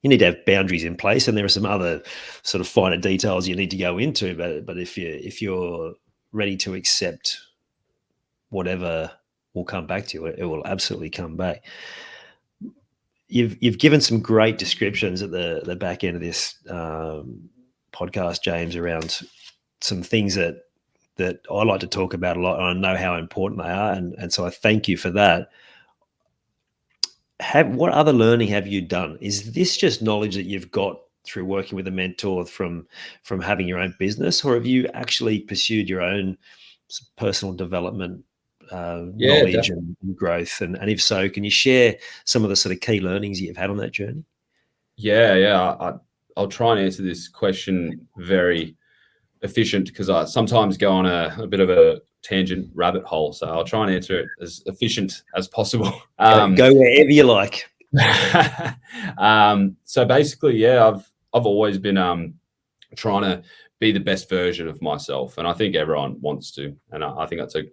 You need to have boundaries in place, and there are some other sort of finer details you need to go into. But if you're ready to accept whatever will come back to you, it will absolutely come back. You've given some great descriptions at the back end of this podcast, James, around some things that I like to talk about a lot, and I know how important they are, and so I thank you for that. What other learning have you done? Is this just knowledge that you've got through working with a mentor from having your own business, or have you actually pursued your own personal development knowledge and growth? And if so, can you share some of the sort of key learnings you've had on that journey? Yeah. I'll try and answer this question very efficient, because I sometimes go on a bit of a tangent rabbit hole. So I'll try and answer it as efficient as possible. Go wherever you like. So basically, yeah, I've always been trying to be the best version of myself, and I think everyone wants to, and I think that's a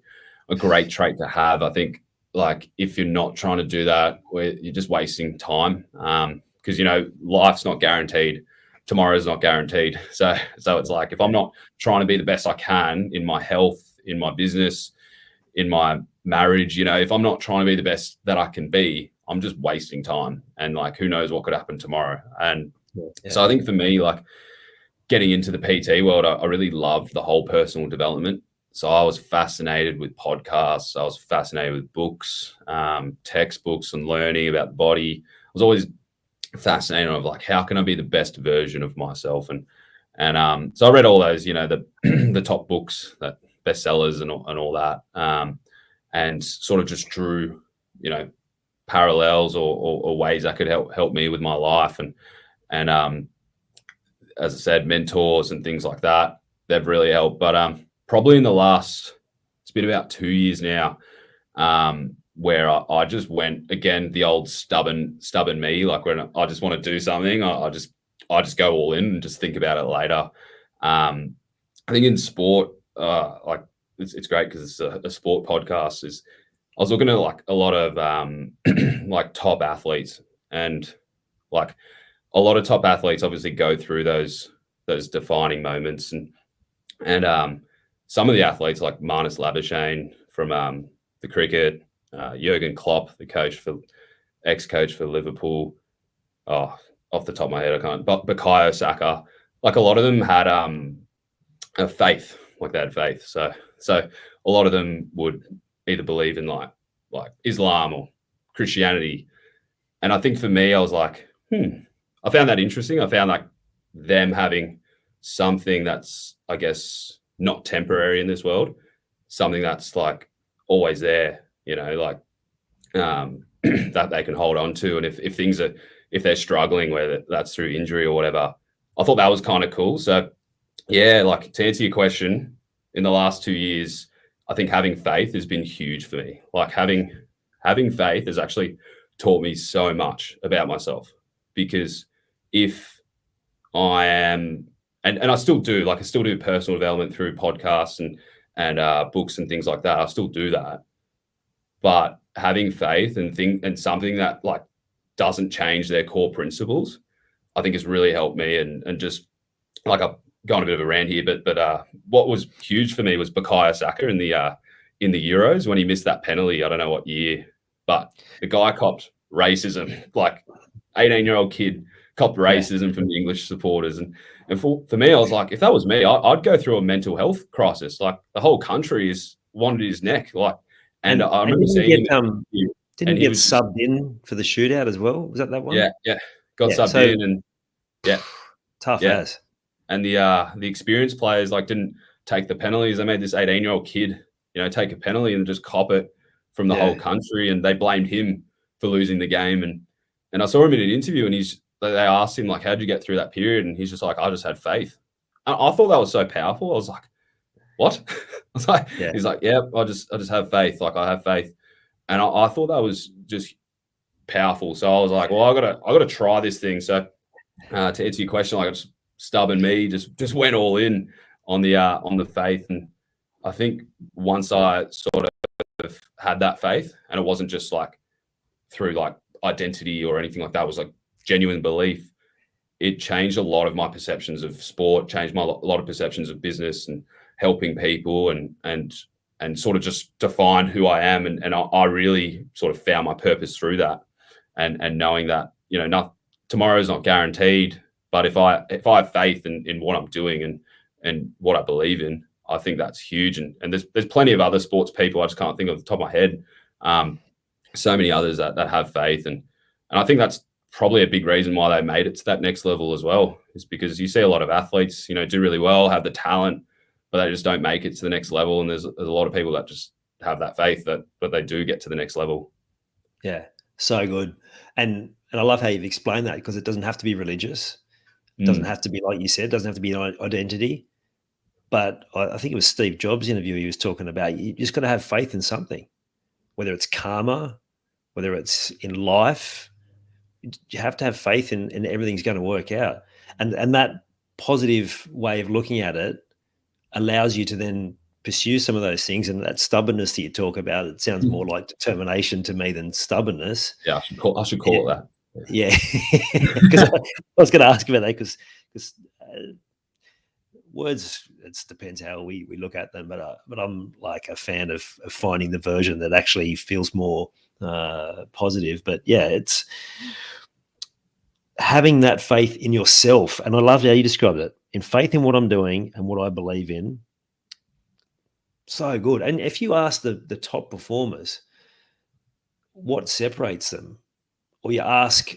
great trait to have. I think, like, if you're not trying to do that, you're just wasting time, because life's not guaranteed, tomorrow's not guaranteed. So it's like, if I'm not trying to be the best I can in my health, in my business, in my marriage, if I'm not trying to be the best that I can be, I'm just wasting time, and like, who knows what could happen tomorrow. And so I think for me, like, getting into the PT world, I really loved the whole personal development. So I was fascinated with podcasts. I was fascinated with books, textbooks, and learning about the body. I was always fascinated of, like, how can I be the best version of myself? And so I read all those, the top books, that bestsellers and all that, and sort of just drew, parallels or ways that could help me with my life. And as I said, mentors and things like that, they've really helped. But probably in the last, it's been about 2 years now, where I just went, again, the old stubborn me. Like, when I just want to do something, I just go all in and just think about it later. I think in sport, like, it's great because it's a sport podcast. I was looking at, like, a lot of like, top athletes, and like, a lot of top athletes obviously go through those defining moments, and some of the athletes, like Marnus Labuschagne from the cricket, Jurgen Klopp, the ex-coach for Liverpool. Oh, off the top of my head, I can't. But Bukayo Saka, like, a lot of them had a faith, like, they had faith. So a lot of them would either believe in like Islam or Christianity, and I think for me, I was like, I found that interesting. I found, like, them having something that's, I guess, not temporary in this world, something that's, like, always there, like, that they can hold on to. And if they're struggling, whether that's through injury or whatever, I thought that was kind of cool. So yeah, like, to answer your question, in the last 2 years, I think having faith has been huge for me. Like, having faith has actually taught me so much about myself, because if I am, and I still do, like, I still do personal development through podcasts and books and things like that. I still do that, but having faith and something that, like, doesn't change their core principles, I think has really helped me. And just, like, I've gone a bit of a rant here, but what was huge for me was Bukayo Saka in the Euros, when he missed that penalty. I don't know what year, but the guy copped racism, like, 18-year-old kid copped racism from the English supporters. And for me, I was like, if that was me, I'd go through a mental health crisis. Like, the whole country wanted his neck. Like, and I remember seeing him. Didn't he get subbed in for the shootout as well? Was that one? Yeah. Got subbed in, and tough as. And the experienced players, like, didn't take the penalties. They made this 18-year-old kid, take a penalty and just cop it from the whole country, and they blamed him for losing the game. And I saw him in an interview, and they asked him, like, how'd you get through that period? And he's just like, I just had faith. I thought that was so powerful. I was like, what? I was like, he's like, yeah, I just have faith. Like, I have faith. And I thought that was just powerful. So I was like, well, I gotta try this thing. So to answer your question, like, just stubborn me just went all in on the faith. And I think once I sort of have had that faith, and it wasn't just like through like identity or anything like that. It was like genuine belief. It changed a lot of my perceptions of sport, changed a lot of perceptions of business and helping people, and sort of just defined who I am. And I really sort of found my purpose through that, and knowing that, you know, tomorrow's not guaranteed, but if I have faith in what I'm doing and what I believe in, I think that's huge. And there's plenty of other sports people, I just can't think of the top of my head. So many others that have faith, and I think that's probably a big reason why they made it to that next level as well, is because you see a lot of athletes, you know, do really well, have the talent, but they just don't make it to the next level. And there's a lot of people that just have that faith but they do get to the next level. Yeah, so good. And I love how you've explained that, because it doesn't have to be religious. It doesn't have to be, like you said, it doesn't have to be an identity. But I think it was Steve Jobs' interview, he was talking about, you just got to have faith in something, whether it's karma, whether it's in life. You have to have faith in everything's going to work out. And that positive way of looking at it allows you to then pursue some of those things. And that stubbornness that you talk about, it sounds more like determination to me than stubbornness. Yeah, I should call it that. Yeah, because I was going to ask about that, because words, it depends how we look at them, but I'm like a fan of finding the version that actually feels more positive. But yeah, it's having that faith in yourself. And I love how you described it, in faith in what I'm doing and what I believe in. So good. And if you ask the top performers what separates them, or you ask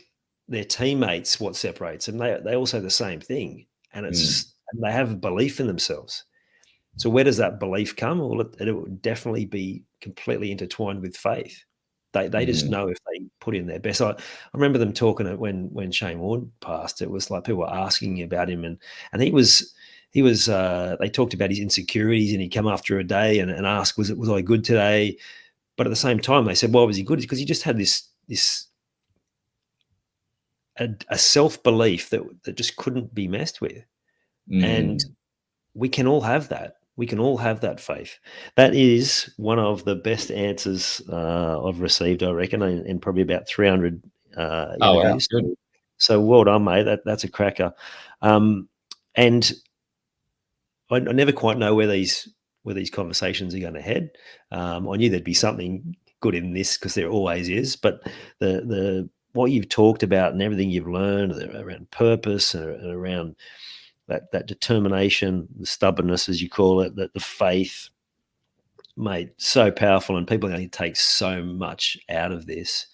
their teammates what separates them, they all say the same thing. And it's and they have a belief in themselves. So where does that belief come? Well, it would definitely be completely intertwined with faith. They just know if they put in their best. I remember them talking when Shane Warne passed. It was like people were asking about him, and he was they talked about his insecurities, and he'd come after a day and ask, was I good today? But at the same time, they said, why was he good? Because he just had a self-belief that just couldn't be messed with. And we can all have that. We can all have that faith. That is one of the best answers I've received, I reckon, in probably about 300 interviews. Wow, good. So well done, mate. That's a cracker. And I never quite know where these conversations are going to head. I knew there'd be something good in this, because there always is. But the what you've talked about and everything you've learned around purpose and around that determination, the stubbornness, as you call it, that the faith, mate, so powerful, and people are going to take so much out of this.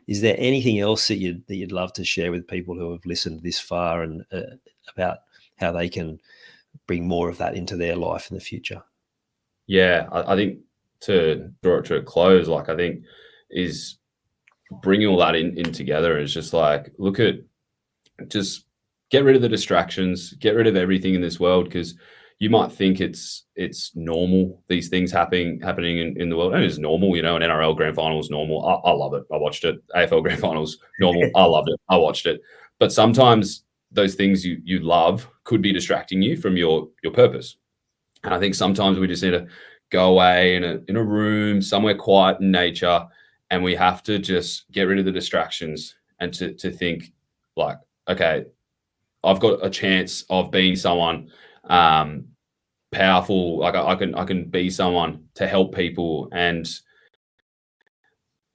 Is there anything else that you'd love to share with people who have listened this far, and about how they can bring more of that into their life in the future? Yeah, I think to draw it to a close, like, I think is bringing all that in together is just like, look at, just get rid of the distractions, get rid of everything in this world, because you might think it's normal, these things happening in the world, and it's normal, you know. An NRL grand final is normal. I love it. I watched it. AFL grand finals, normal. I loved it. I watched it. But sometimes those things you love could be distracting you from your purpose. And I think sometimes we just need to go away in a room somewhere quiet in nature, and we have to just get rid of the distractions and to think like, okay, I've got a chance of being someone powerful. Like I can be someone to help people, and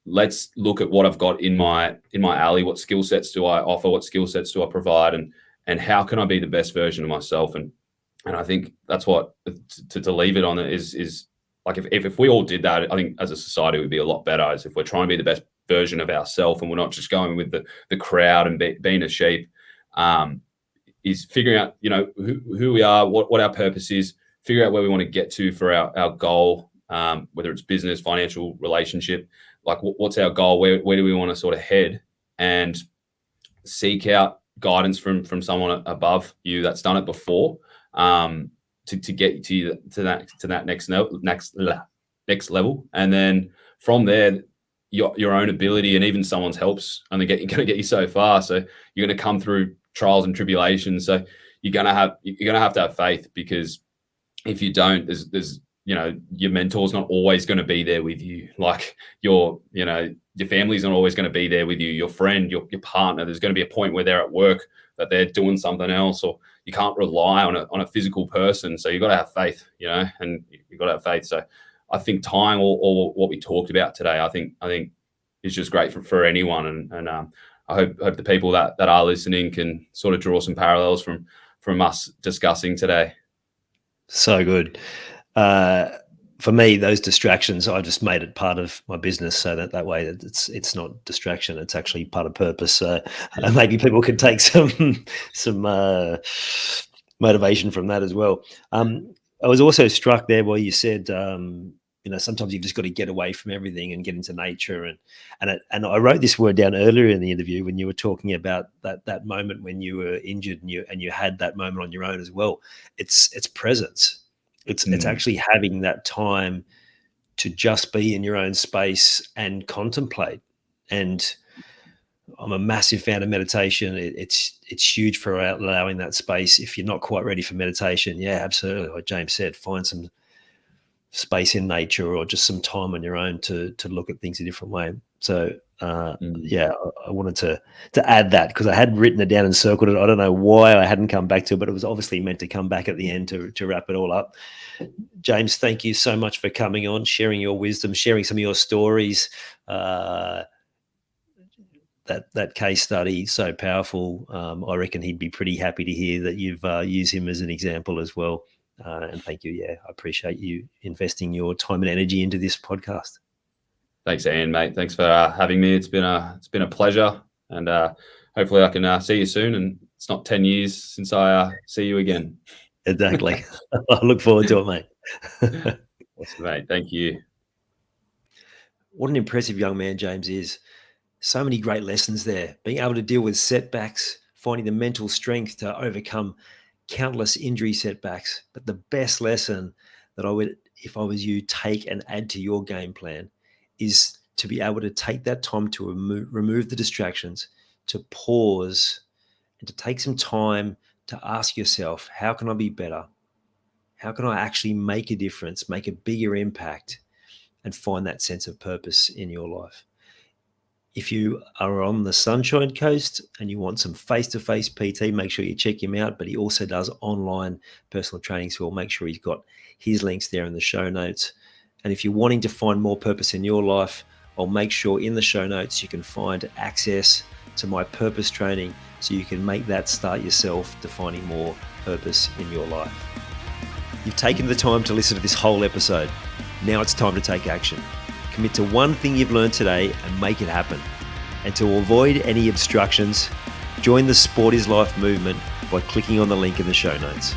let's look at what I've got in my alley. What skill sets do I offer? What skill sets do I provide? And how can I be the best version of myself? And I think that's what to leave it on is like, if we all did that, I think as a society we'd be a lot better. As if we're trying to be the best version of ourselves, and we're not just going with the crowd and being a sheep. Is figuring out, you know, who we are, what our purpose is, figure out where we want to get to for our goal, whether it's business, financial, relationship, like what's our goal, where do we want to sort of head, and seek out guidance from someone above you that's done it before, to get to that next level. And then from there, your own ability and even someone's help's only going to get you so far. So you're going to come through trials and tribulations. So you're going to have to have faith, because if you don't, there's your mentor's not always going to be there with you. Like your family's not always going to be there with you. Your friend, your partner, there's going to be a point where they're at work that they're doing something else, or you can't rely on a physical person. So you've got to have faith, and you've got to have faith. So I think time, or what we talked about today, I think is just great for anyone. And I hope the people that are listening can sort of draw some parallels from us discussing today. So good. For me, those distractions, I just made it part of my business, so that way it's not distraction; it's actually part of purpose. So maybe people could take some motivation from that as well. I was also struck there where you said, sometimes you've just got to get away from everything and get into nature. And I wrote this word down earlier in the interview when you were talking about that moment when you were injured and you had that moment on your own as well. It's presence. It's actually having that time to just be in your own space and contemplate. And I'm a massive fan of meditation. It's huge for allowing that space. If you're not quite ready for meditation, yeah, absolutely. Like James said, find some space in nature or just some time on your own to look at things a different way. So I wanted to add that because I had written it down and circled it. I don't know why I hadn't come back to it, but it was obviously meant to come back at the end to wrap it all up. James, thank you so much for coming on, sharing your wisdom, sharing some of your stories. That case study, so powerful. I reckon he'd be pretty happy to hear that you've used him as an example as well. And thank you. Yeah, I appreciate you investing your time and energy into this podcast. Thanks, Ian, mate. Thanks for having me. It's been a pleasure, and hopefully I can see you soon. And it's not 10 years since I see you again. Exactly. I look forward to it, mate. Awesome, mate. Thank you. What an impressive young man James is. So many great lessons there. Being able to deal with setbacks, finding the mental strength to overcome countless injury setbacks. But the best lesson that I would, if I was you, take and add to your game plan is to be able to take that time to remove the distractions, to pause and to take some time to ask yourself, how can I be better? How can I actually make a difference, make a bigger impact, and find that sense of purpose in your life? If you are on the Sunshine Coast and you want some face-to-face PT, make sure you check him out. But he also does online personal training, so we'll make sure he's got his links there in the show notes. And if you're wanting to find more purpose in your life, I'll make sure in the show notes you can find access to my purpose training so you can make that start yourself, defining more purpose in your life. You've taken the time to listen to this whole episode. Now it's time to take action. Commit to one thing you've learned today and make it happen. And to avoid any obstructions, join the Sport is Life movement by clicking on the link in the show notes.